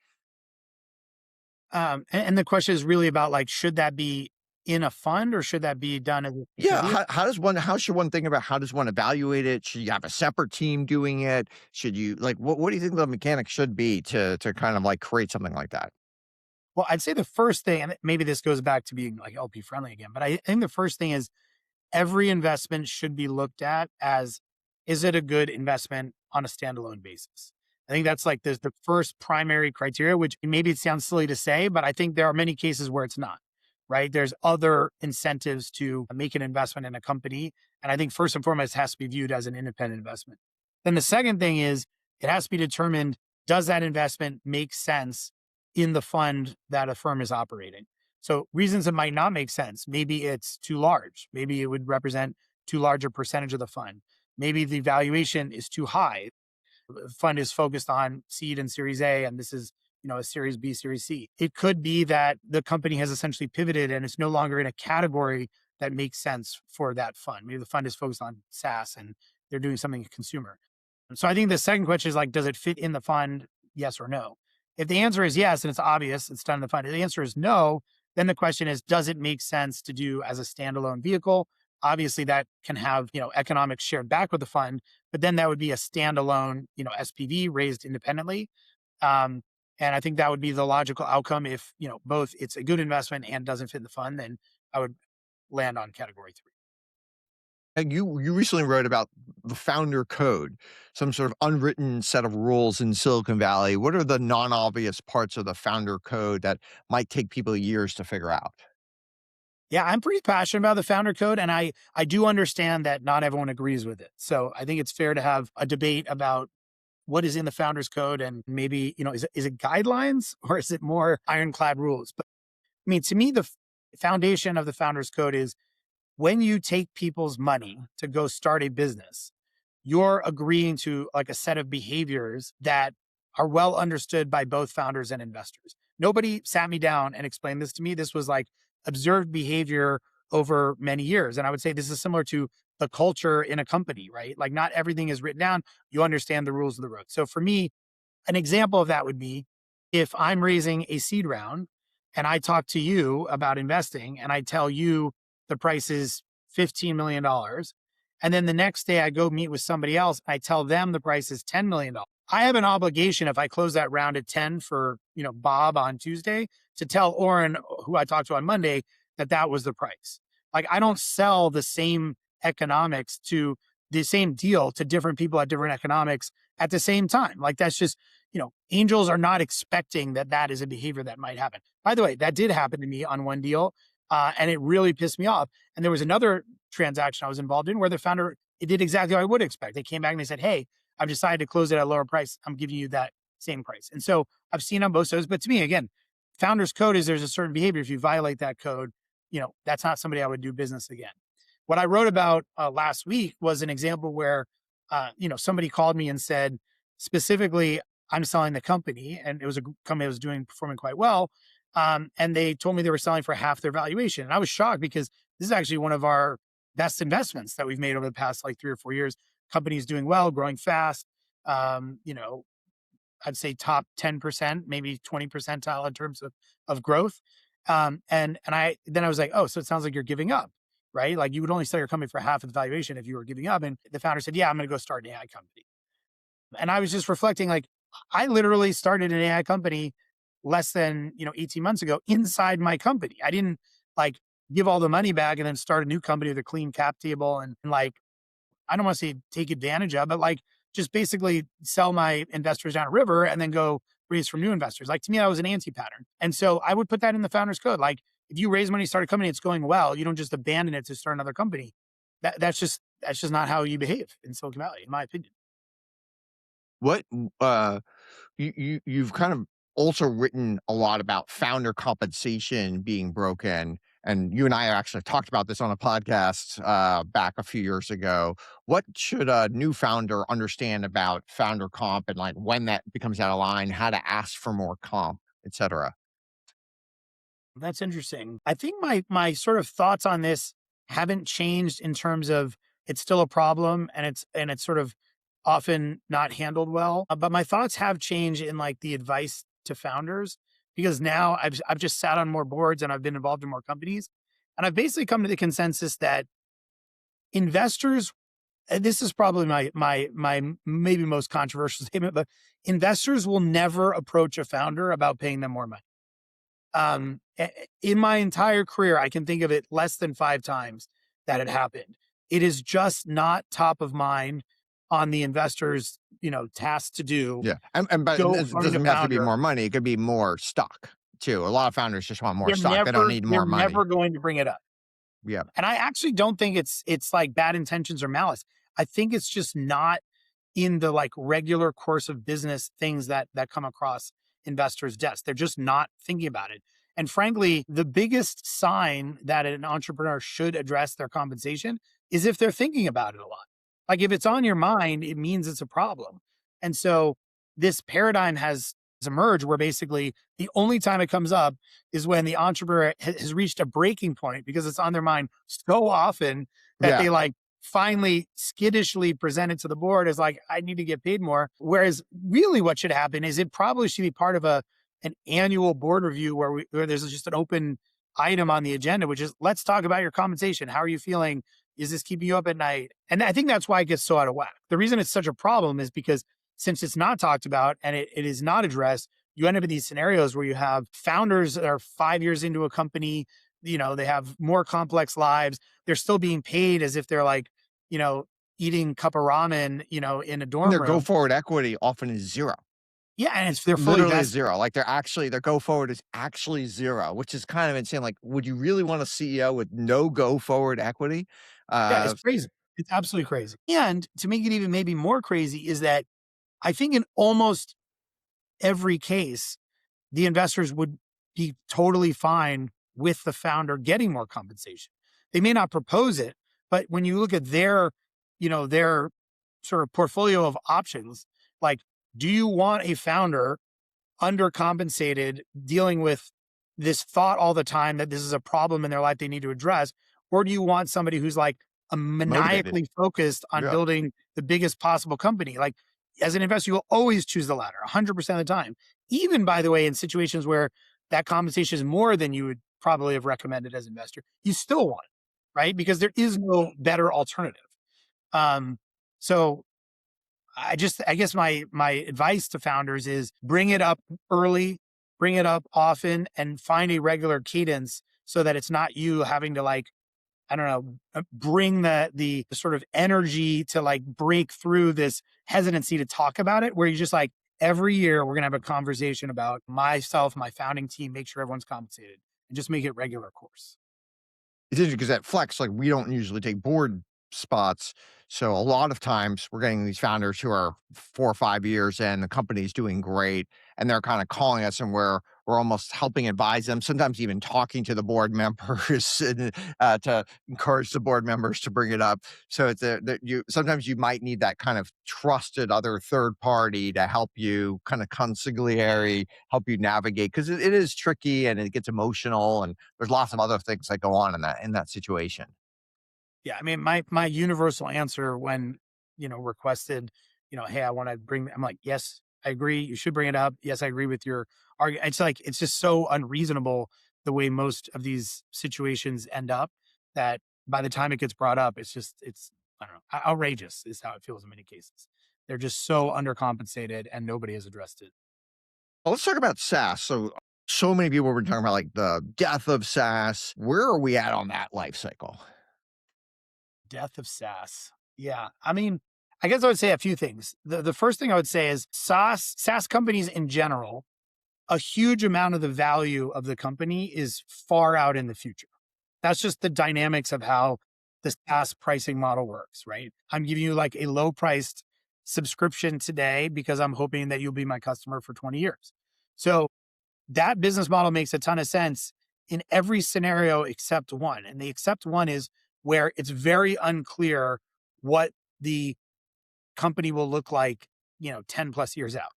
And the question is really about like, should that be in a fund or should that be done as a Yeah, security? how should one think about how does one evaluate it? Should you have a separate team doing it? Should you like what do you think the mechanics should be to kind of like create something like that? Well, I'd say the first thing, and maybe this goes back to being like LP friendly again, but I think the first thing is every investment should be looked at as, is it a good investment on a standalone basis? I think that's like the first primary criteria, which maybe it sounds silly to say, but I think there are many cases where it's not, right? There's other incentives to make an investment in a company. And I think first and foremost, it has to be viewed as an independent investment. Then the second thing is it has to be determined, does that investment make sense in the fund that a firm is operating? So reasons it might not make sense. Maybe it's too large. Maybe it would represent too large a percentage of the fund. Maybe the valuation is too high. The fund is focused on seed and series A, and this is, a series B, series C. It could be that the company has essentially pivoted and it's no longer in a category that makes sense for that fund. Maybe the fund is focused on SaaS and they're doing something consumer. So I think the second question is like, does it fit in the fund? Yes or no? If the answer is yes, and it's obvious, it's done in the fund. If the answer is no, then the question is, does it make sense to do as a standalone vehicle? Obviously, that can have, economics shared back with the fund, but then that would be a standalone, SPV raised independently. Um, and I think that would be the logical outcome if, both it's a good investment and doesn't fit in the fund, then I would land on category three. And you recently wrote about the founder code, some sort of unwritten set of rules in Silicon Valley. What are the non-obvious parts of the founder code that might take people years to figure out? Yeah, I'm pretty passionate about the founder code, and I do understand that not everyone agrees with it. So I think it's fair to have a debate about what is in the founders code, and maybe is it guidelines or is it more ironclad rules? But I mean, to me, the foundation of the founders code is when you take people's money to go start a business, you're agreeing to like a set of behaviors that are well understood by both founders and investors. Nobody sat me down and explained this to me. This was like observed behavior over many years. And I would say this is similar to the culture in a company, right? Like not everything is written down. You understand the rules of the road. So for me, an example of that would be if I'm raising a seed round and I talk to you about investing and I tell you the price is $15 million. And then the next day I go meet with somebody else. I tell them the price is $10 million. I have an obligation if I close that round at 10 for, Bob on Tuesday to tell Auren, who I talked to on Monday, that that was the price. Like I don't sell the same economics to the same deal to different people at different economics at the same time. Like that's just, angels are not expecting that that is a behavior that might happen. By the way, that did happen to me on one deal. And it really pissed me off. And there was another transaction I was involved in where the founder, it did exactly what I would expect. They came back and they said, hey, I've decided to close it at a lower price. I'm giving you that same price. And so I've seen on both sides, but to me, again, founder's code is there's a certain behavior. If you violate that code, that's not somebody I would do business again. What I wrote about last week was an example where, somebody called me and said, specifically, I'm selling the company, and it was a company that was performing quite well. And they told me they were selling for half their valuation. And I was shocked because this is actually one of our best investments that we've made over the past like 3 or 4 years. company is doing well, growing fast. You know, I'd say top 10%, maybe 20 percentile in terms of growth. And I was like, oh, so it sounds like you're giving up, right? Like you would only sell your company for half of the valuation if you were giving up. And the founder said, yeah, I'm going to go start an AI company. And I was just reflecting, like, I literally started an AI company less than, 18 months ago inside my company. I didn't like give all the money back and then start a new company with a clean cap table and like, I don't want to say take advantage of, but like just basically sell my investors down a river and then go raise from new investors. Like to me, that was an anti-pattern. And so I would put that in the founder's code. Like if you raise money, start a company, it's going well. You don't just abandon it to start another company. That's just not how you behave in Silicon Valley, in my opinion. What you've kind of also written a lot about founder compensation being broken, and you and I actually talked about this on a podcast back a few years ago. What should a new founder understand about founder comp and like when that becomes out of line, how to ask for more comp, et cetera? That's interesting. I think my sort of thoughts on this haven't changed in terms of it's still a problem and it's sort of often not handled well. But my thoughts have changed in like the advice to founders because now I've just sat on more boards and I've been involved in more companies, and I've basically come to the consensus that investors. And this is probably my maybe most controversial statement, but investors will never approach a founder about paying them more money. In my entire career, I can think of it less than 5 times that it happened. It is just not top of mind on the investors, task to do. Yeah, and but Go it find a doesn't have to be founder. more money. It could be more stock too. A lot of founders just want more They're stock. They don't never need they're more money. never going to bring it up. Yeah. And I actually don't think it's like bad intentions or malice. I think it's just not in the like regular course of business things that come across investors' desks. They're just not thinking about it. And frankly, the biggest sign that an entrepreneur should address their compensation is if they're thinking about it a lot. Like if it's on your mind, it means it's a problem. And so this paradigm has emerged where basically the only time it comes up is when the entrepreneur has reached a breaking point because it's on their mind so often that Yeah. they like finally skittishly present it to the board as like, I need to get paid more. Whereas really what should happen is it probably should be part of an annual board review where there's just an open item on the agenda, which is let's talk about your compensation. How are you feeling? Is this keeping you up at night? And I think that's why it gets so out of whack. The reason it's such a problem is because since it's not talked about and it is not addressed, you end up in these scenarios where you have founders that are 5 years into a company, they have more complex lives. They're still being paid as if they're like, you know, eating cup of ramen, in a And dorm their go room. forward equity often is zero. Yeah. And they're fully Literally vested. zero. Like their go forward is actually zero, which is kind of insane. Like, would you really want a CEO with no go forward equity? Yeah. It's Uh, crazy. It's absolutely crazy. And to make it even maybe more crazy is that I think in almost every case, the investors would be totally fine with the founder getting more compensation. They may not propose it, but when you look at their sort of portfolio of options, like, do you want a founder undercompensated, dealing with this thought all the time that this is a problem in their life they need to address? Or do you want somebody who's like a Motivated. maniacally focused on Yeah. building the biggest possible company? Like as an investor, you will always choose the latter 100% of the time. Even by the way, in situations where that compensation is more than you would probably have recommended as an investor, you still want it, right? Because there is no better alternative. Um, so I guess my advice to founders is bring it up early, bring it up often, and find a regular cadence so that it's not you having to like, I don't know, bring the sort of energy to like break through this hesitancy to talk about it, where you just like every year we're gonna have a conversation about myself, my founding team, make sure everyone's compensated and just make it regular course. It's interesting because at Flex, like, we don't usually take board spots. So a lot of times we're getting these founders who are 4 or 5 years in, the company's doing great, and they're kinda calling us, and we're almost helping advise them, sometimes even talking to the board members and, to encourage the board members to bring it up. So it's that you sometimes you might need that kind of trusted other third party to help you kinda consigliere, help you navigate, 'cause it is tricky and it gets emotional, and there's lots of other things that go on in that situation. Yeah, I mean, my universal answer when requested, hey, I want to bring, I'm like, yes, I agree. You should bring it up. Yes, I agree with your argument. It's like, it's just so unreasonable the way most of these situations end up that by the time it gets brought up, it's, I don't know, outrageous is how it feels in many cases. They're just so undercompensated and nobody has addressed it. Well, let's talk about SaaS. So many people were talking about like the death of SaaS. Where are we at on that life cycle? Death of SaaS. Yeah. I mean, I guess I would say a few things. The first thing I would say is SaaS companies in general, a huge amount of the value of the company is far out in the future. That's just the dynamics of how the SaaS pricing model works, right? I'm giving you like a low priced subscription today because I'm hoping that you'll be my customer for 20 years. So that business model makes a ton of sense in every scenario except one. And the except one is where it's very unclear what the company will look like, 10 plus years out.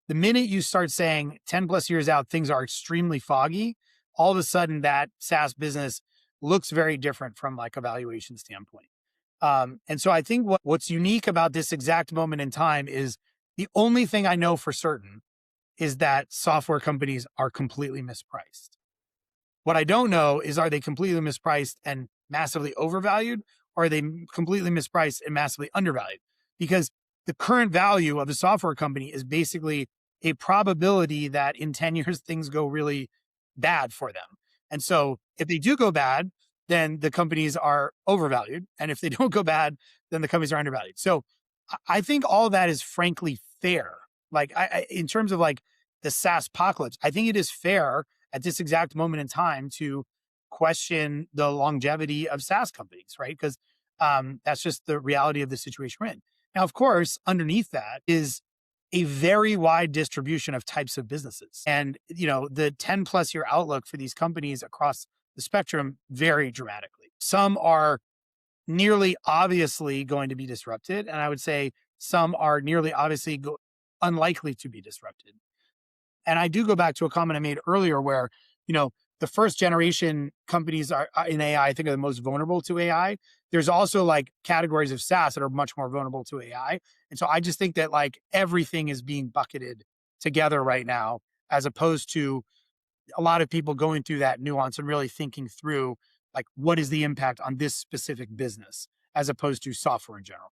The minute you start saying 10 plus years out, things are extremely foggy, all of a sudden that SaaS business looks very different from like a valuation standpoint. And so I think what's unique about this exact moment in time is the only thing I know for certain is that software companies are completely mispriced. What I don't know is, are they completely mispriced and massively overvalued, or are they completely mispriced and massively undervalued? Because the current value of the software company is basically a probability that in 10 years, things go really bad for them. And so if they do go bad, then the companies are overvalued. And if they don't go bad, then the companies are undervalued. So I think all that is frankly fair. Like in terms of like the SaaS apocalypse, I think it is fair at this exact moment in time to question the longevity of SaaS companies, right? Because that's just the reality of the situation we're in. Now, of course, underneath that is a very wide distribution of types of businesses. And, the 10 plus year outlook for these companies across the spectrum vary dramatically. Some are nearly obviously going to be disrupted. And I would say some are nearly obviously unlikely to be disrupted. And I do go back to a comment I made earlier where, the first generation companies are in AI, I think are the most vulnerable to AI. There's also like categories of SaaS that are much more vulnerable to AI. And so I just think that like everything is being bucketed together right now, as opposed to a lot of people going through that nuance and really thinking through like, what is the impact on this specific business as opposed to software in general.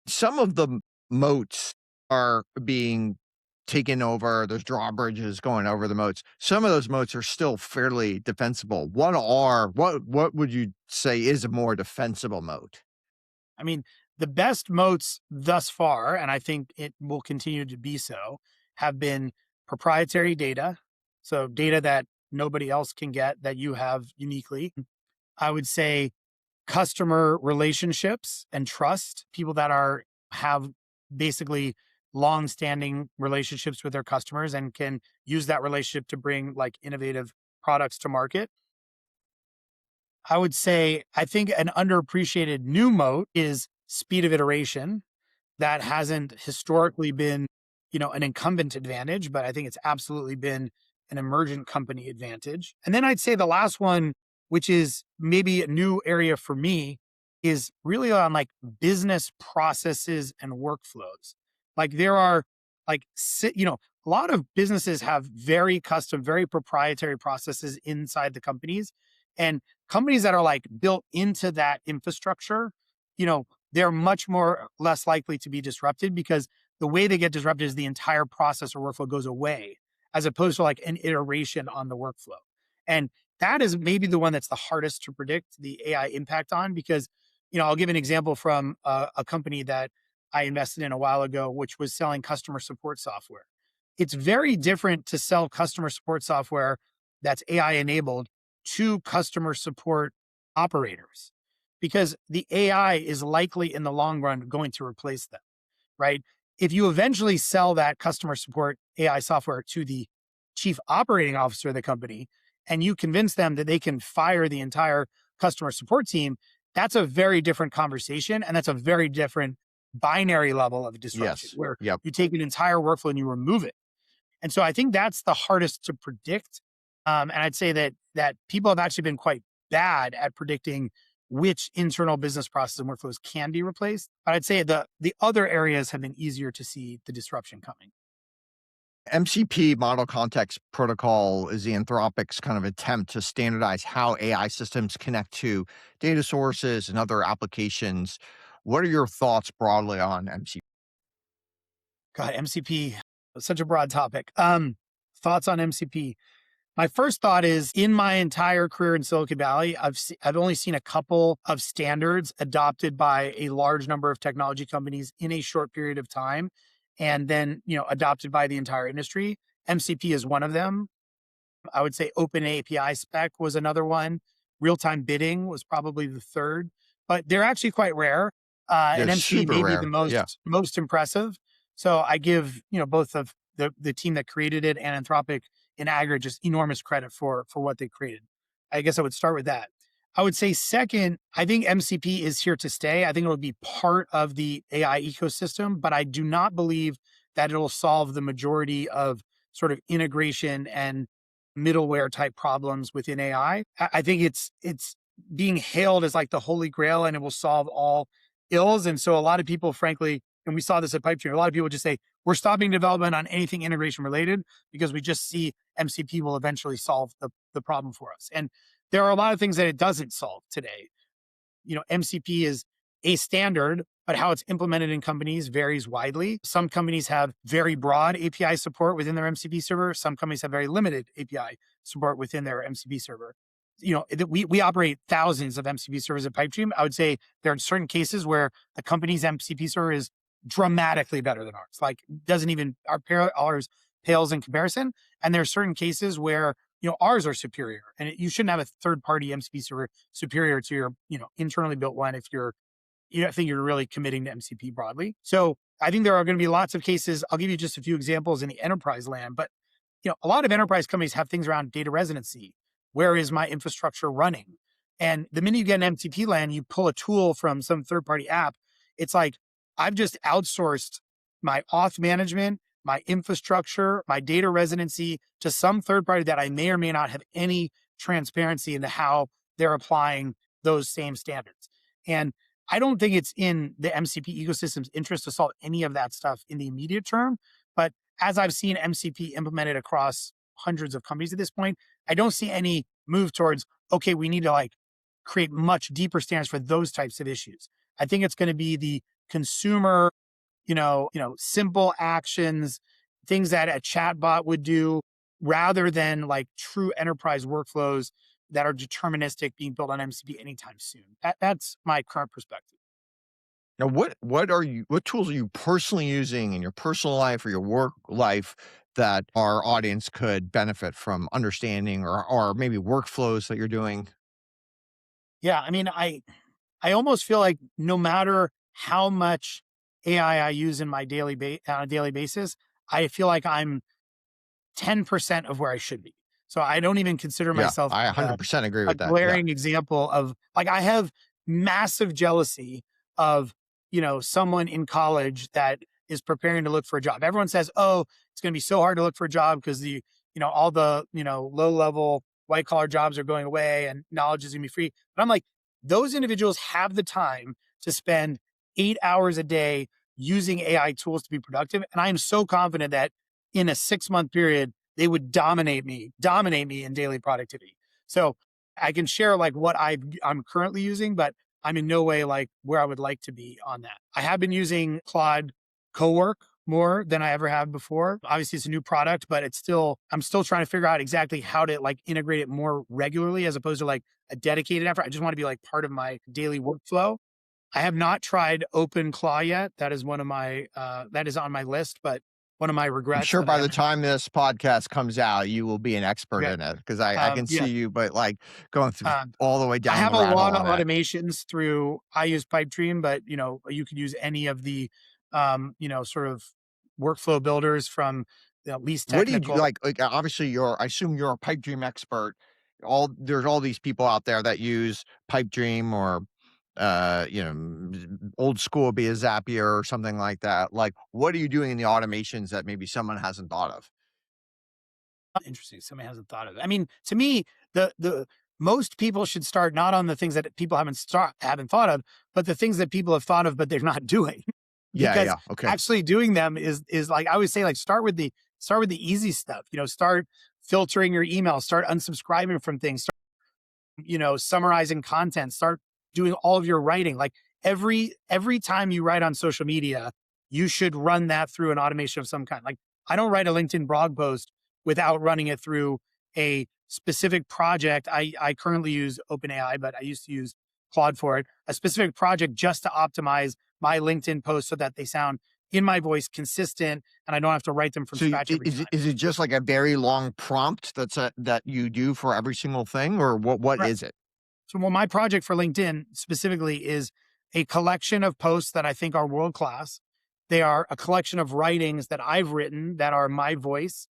Some of the moats are being taken over. There's drawbridges going over the moats. Some of those moats are still fairly defensible. What would you say is a more defensible moat? I mean, the best moats thus far, and I think it will continue to be so, have been proprietary data. So data that nobody else can get that you have uniquely. I would say customer relationships and trust, people that have basically long-standing relationships with their customers and can use that relationship to bring like innovative products to market. I would say, I think an underappreciated new moat is speed of iteration. That hasn't historically been, an incumbent advantage, but I think it's absolutely been an emergent company advantage. And then I'd say the last one, which is maybe a new area for me, is really on like business processes and workflows. Like there are like, a lot of businesses have very custom, very proprietary processes inside the companies, and companies that are like built into that infrastructure, they're much more less likely to be disrupted because the way they get disrupted is the entire process or workflow goes away, as opposed to like an iteration on the workflow. And that is maybe the one that's the hardest to predict the AI impact on, because, I'll give an example from a company that I invested in a while ago, which was selling customer support software. It's very different to sell customer support software that's AI enabled to customer support operators, because the AI is likely in the long run going to replace them, right? If you eventually sell that customer support AI software to the chief operating officer of the company and you convince them that they can fire the entire customer support team, that's a very different conversation. And that's a very different binary level of disruption Yes. where Yep. you take an entire workflow and you remove it. And so I think that's the hardest to predict. And I'd say that people have actually been quite bad at predicting which internal business processes and workflows can be replaced. But I'd say the other areas have been easier to see the disruption coming. MCP, Model Context Protocol, is the Anthropic's kind of attempt to standardize how AI systems connect to data sources and other applications. What are your thoughts broadly on MCP? God, MCP, such a broad topic. Thoughts on MCP. My first thought is, in my entire career in Silicon Valley, I've only seen a couple of standards adopted by a large number of technology companies in a short period of time, and then adopted by the entire industry. MCP is one of them. I would say Open API spec was another one. Real-time bidding was probably the third, but they're actually quite rare. They're And MCP super may be the rare. Yeah. most impressive. So I give both of the team that created it and Anthropic in aggregate just enormous credit for what they created. I guess I would start with that. I would say second, I think MCP is here to stay. I think it'll be part of the AI ecosystem, but I do not believe that it'll solve the majority of sort of integration and middleware type problems within AI. I think it's being hailed as like the holy grail and it will solve all ills. And so a lot of people, frankly, and we saw this at Pipedream, a lot of people just say, we're stopping development on anything integration related because we just see MCP will eventually solve the problem for us. And there are a lot of things that it doesn't solve today. MCP is a standard, but how it's implemented in companies varies widely. Some companies have very broad API support within their MCP server. Some companies have very limited API support within their MCP server. We operate thousands of MCP servers at Pipedream. I would say there are certain cases where the company's MCP server is dramatically better than ours. Like ours pales in comparison. And there are certain cases where ours are superior, and you shouldn't have a third-party MCP server superior to your internally built one if I think you're really committing to MCP broadly. So I think there are going to be lots of cases. I'll give you just a few examples in the enterprise land, but a lot of enterprise companies have things around data residency. Where is my infrastructure running? And the minute you get an MCP land, you pull a tool from some third-party app. It's like, I've just outsourced my auth management, my infrastructure, my data residency to some third party that I may or may not have any transparency into how they're applying those same standards. And I don't think it's in the MCP ecosystem's interest to solve any of that stuff in the immediate term. But as I've seen MCP implemented across hundreds of companies at this point, I don't see any move towards, okay, we need to create much deeper standards for those types of issues. I think it's going to be the consumer, simple actions, things that a chatbot would do, rather than true enterprise workflows that are deterministic being built on MCP anytime soon. That's my current perspective. Now, what tools are you personally using in your personal life or your work life that our audience could benefit from understanding, or maybe workflows that you're doing? Yeah, I mean, I almost feel like no matter how much AI I use in my on a daily basis, I feel like I'm 10% of where I should be. So I don't even consider Yeah, myself I 100% agree a with that. Yeah. glaring example of I have massive jealousy of, someone in college that is preparing to look for a job. Everyone says, oh, it's going to be so hard to look for a job because all the, low level white collar jobs are going away and knowledge is going to be free. But I'm like, those individuals have the time to spend 8 hours a day using AI tools to be productive. And I am so confident that in a 6-month period, they would dominate me in daily productivity. So I can share what I'm currently using, but I'm in no way where I would like to be on that. I have been using Claude Cowork more than I ever have before. Obviously it's a new product, but I'm still trying to figure out exactly how to integrate it more regularly as opposed to a dedicated effort. I just want to be part of my daily workflow. I have not tried OpenClaw yet. That is that is on my list, but one of my regrets. I'm sure by the time this podcast comes out, you will be an expert in it, because I can see you, but going through all the way down. I have the a rabbit lot hole of on that. automations through, I use Pipedream, but you could use any of the, sort of workflow builders from the least What do you do? technical. Obviously I assume you're a Pipedream expert. There's all these people out there that use Pipedream, or old school would be a Zapier or something like that. What are you doing in the automations that maybe someone hasn't thought of? Interesting. Somebody hasn't thought of it. I mean, to me, the most people should start not on the things that people haven't thought of, but the things that people have thought of, but they're not doing. Yeah, Because yeah. Okay. actually doing them is like, I always say, like, start with the easy stuff. Start filtering your email, start unsubscribing from things, start, summarizing content, start doing all of your writing. Like every time you write on social media, you should run that through an automation of some kind. Like, I don't write a LinkedIn blog post without running it through a specific project. I currently use OpenAI, but I used to use Claude for it. A specific project just to optimize my LinkedIn posts so that they sound in my voice consistent and I don't have to write them from So scratch every time. is it just like a very long prompt that you do for every single thing, or what Right. is it? So, well, my project for LinkedIn specifically is a collection of posts that I think are world class. They are a collection of writings that I've written that are my voice,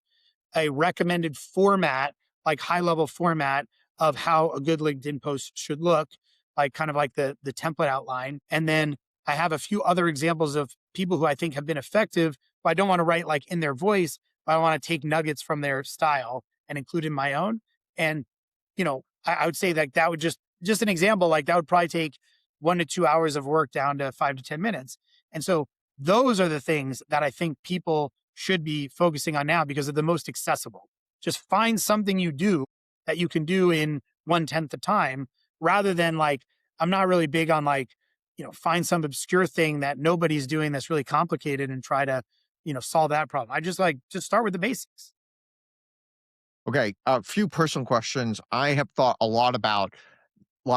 a recommended format, like high level format of how a good LinkedIn post should look, like kind of like the template outline. And then I have a few other examples of people who I think have been effective, but I don't want to write like in their voice, but I want to take nuggets from their style and include in my own. And, I would say like that would just an example, like that would probably take 1 to 2 hours of work down to 5 to 10 minutes. And so those are the things that I think people should be focusing on now because they're the most accessible. Just find something you do that you can do in 1/10 the time rather than like, I'm not really big on like, find some obscure thing that nobody's doing that's really complicated and try to, solve that problem. I just start with the basics. Okay, a few personal questions. I have thought a lot about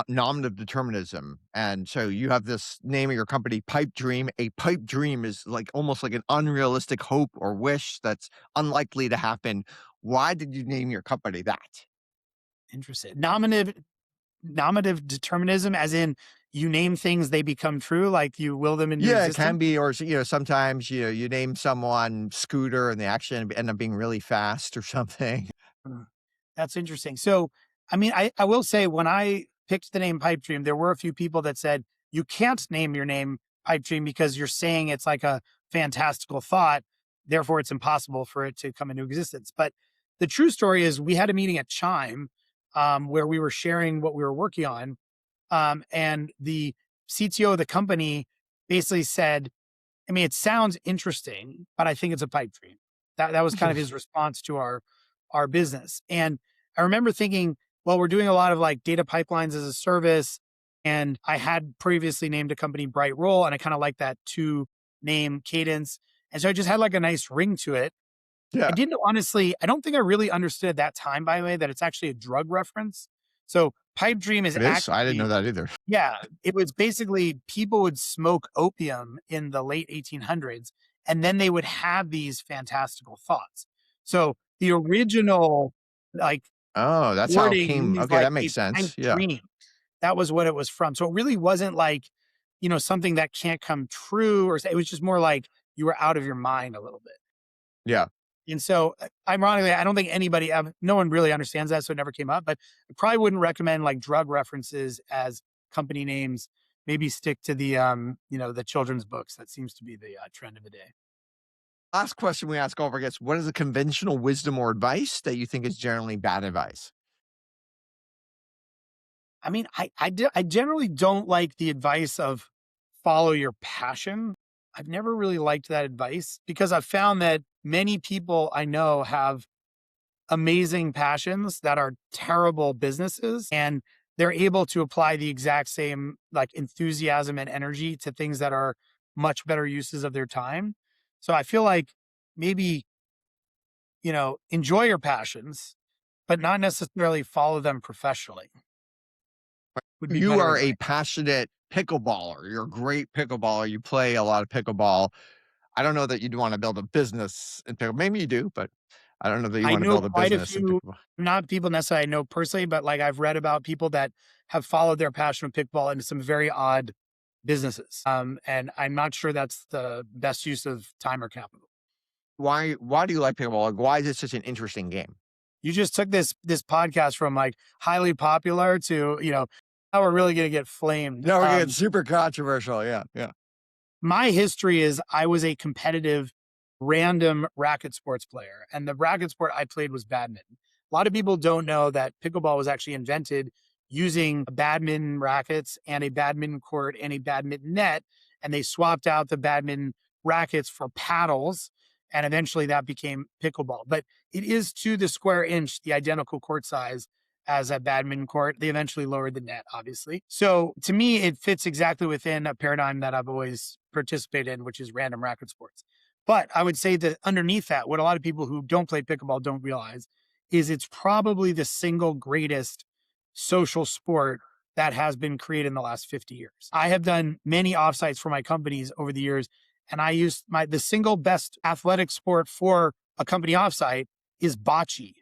nominative determinism, and so you have this name of your company, Pipe Dream. A pipe dream is like almost like an unrealistic hope or wish that's unlikely to happen. Why did you name your company that? Interested. Nominative determinism, as in you name things, they become true, like you will them into Yeah, it can existence. be, or sometimes you name someone Scooter and they actually end up being really fast or something. Mm. That's interesting. So, I mean, I will say when I picked the name Pipe Dream, there were a few people that said you can't name your name Pipe Dream because you're saying it's like a fantastical thought. Therefore, it's impossible for it to come into existence. But the true story is we had a meeting at Chime where we were sharing what we were working on. And the CTO of the company basically said, I mean, it sounds interesting, but I think it's a pipe dream. That was kind of his response to our business. And I remember thinking, well, we're doing a lot of like data pipelines as a service. And I had previously named a company BrightRoll, and I kind of like that two name cadence. And so I just had like a nice ring to it. I Yeah, didn't honestly, I don't think I really understood at that time, by the way, that it's actually a drug reference. So pipe dream is it is. I didn't know actually, that either. yeah, it was basically people would smoke opium in the late 1800s, and then they would have these fantastical thoughts. So the original, like, Oh, that's how it wording came. means Okay, like that a makes pipe sense. Yeah, dream. That was what it was from. So it really wasn't like, something that can't come true, or it was just more like you were out of your mind a little bit. yeah. And so, ironically, I don't think no one really understands that, so it never came up. But I probably wouldn't recommend like drug references as company names. Maybe stick to the children's books. That seems to be the trend of the day. Last question we ask all of our guests: what is a conventional wisdom or advice that you think is generally bad advice? I mean, I generally don't like the advice of follow your passion. I've never really liked that advice because I've found that many people I know have amazing passions that are terrible businesses, and they're able to apply the exact same like enthusiasm and energy to things that are much better uses of their time. So I feel like maybe, enjoy your passions, but not necessarily follow them professionally would be You better are advice. a passionate pickleballer. You're a great pickleballer. You play a lot of pickleball. I don't know that you'd want to build a business in pickle. Maybe you do, but I don't know that you I want to know build a quite a business in few, pickleball. not people necessarily I know personally, but like I've read about people that have followed their passion of pickleball into some very odd businesses. And I'm not sure that's the best use of time or capital. Why do you like pickleball? Like, why is it such an interesting game? You just took this podcast from like highly popular to, now we're really going to get flamed. No, we're getting super controversial. Yeah, yeah. My history is I was a competitive random racket sports player, and the racket sport I played was badminton. A lot of people don't know that pickleball was actually invented using badminton rackets and a badminton court and a badminton net. And they swapped out the badminton rackets for paddles. And eventually that became pickleball. But it is to the square inch, the identical court size as a badminton court. They eventually lowered the net, obviously. So to me, it fits exactly within a paradigm that I've always participated in, which is random racket sports. But I would say that underneath that, what a lot of people who don't play pickleball don't realize is it's probably the single greatest social sport that has been created in the last 50 years. I have done many offsites for my companies over the years, and I used the single best athletic sport for a company offsite is bocce.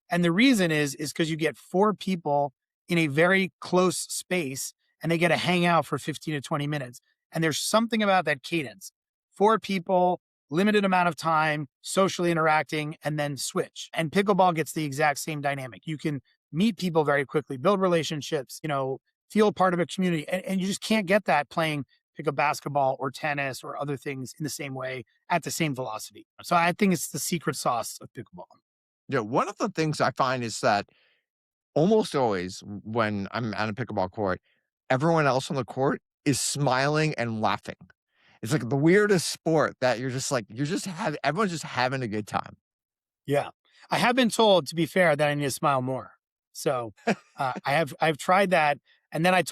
And the reason is because you get 4 people in a very close space and they get to hang out for 15 to 20 minutes. And there's something about that cadence. 4 people, limited amount of time, socially interacting, and then switch. And pickleball gets the exact same dynamic. You can meet people very quickly, build relationships, feel part of a community. And you just can't get that playing pick up basketball or tennis or other things in the same way at the same velocity. So I think it's the secret sauce of pickleball. One of the things I find is that almost always when I'm at a pickleball court, everyone else on the court is smiling and laughing. It's like the weirdest sport that everyone's just having a good time. Yeah. I have been told, to be fair, that I need to smile more. So I've tried that. And then I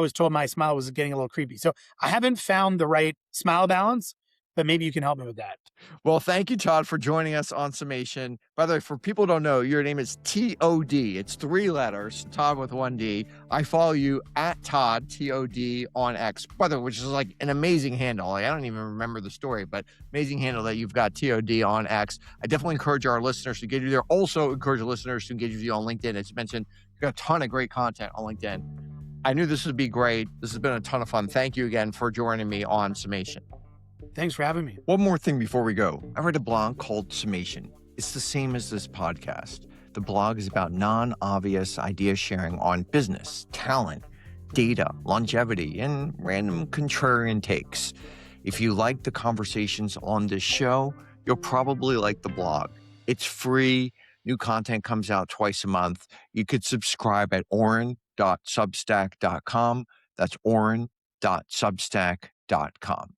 was told my smile was getting a little creepy. So I haven't found the right smile balance, but maybe you can help me with that. Well, thank you, Tod, for joining us on Summation. By the way, for people who don't know, your name is T-O-D. It's 3 letters, Tod with 1 D. I follow you at Tod, T-O-D, on X, by the way, which is like an amazing handle. I don't even remember the story, but amazing handle that you've got, T-O-D, on X. I definitely encourage our listeners to engage you there. Also encourage your listeners to engage with you on LinkedIn. As you mentioned, you've got a ton of great content on LinkedIn. I knew this would be great. This has been a ton of fun. Thank you again for joining me on Summation. Thanks for having me. One more thing before we go. I read a blog called Summation. It's the same as this podcast. The blog is about non-obvious idea sharing on business, talent, data, longevity, and random contrarian takes. If you like the conversations on this show, you'll probably like the blog. It's free. New content comes out twice a month. You could subscribe at auren.substack.com. That's auren.substack.com.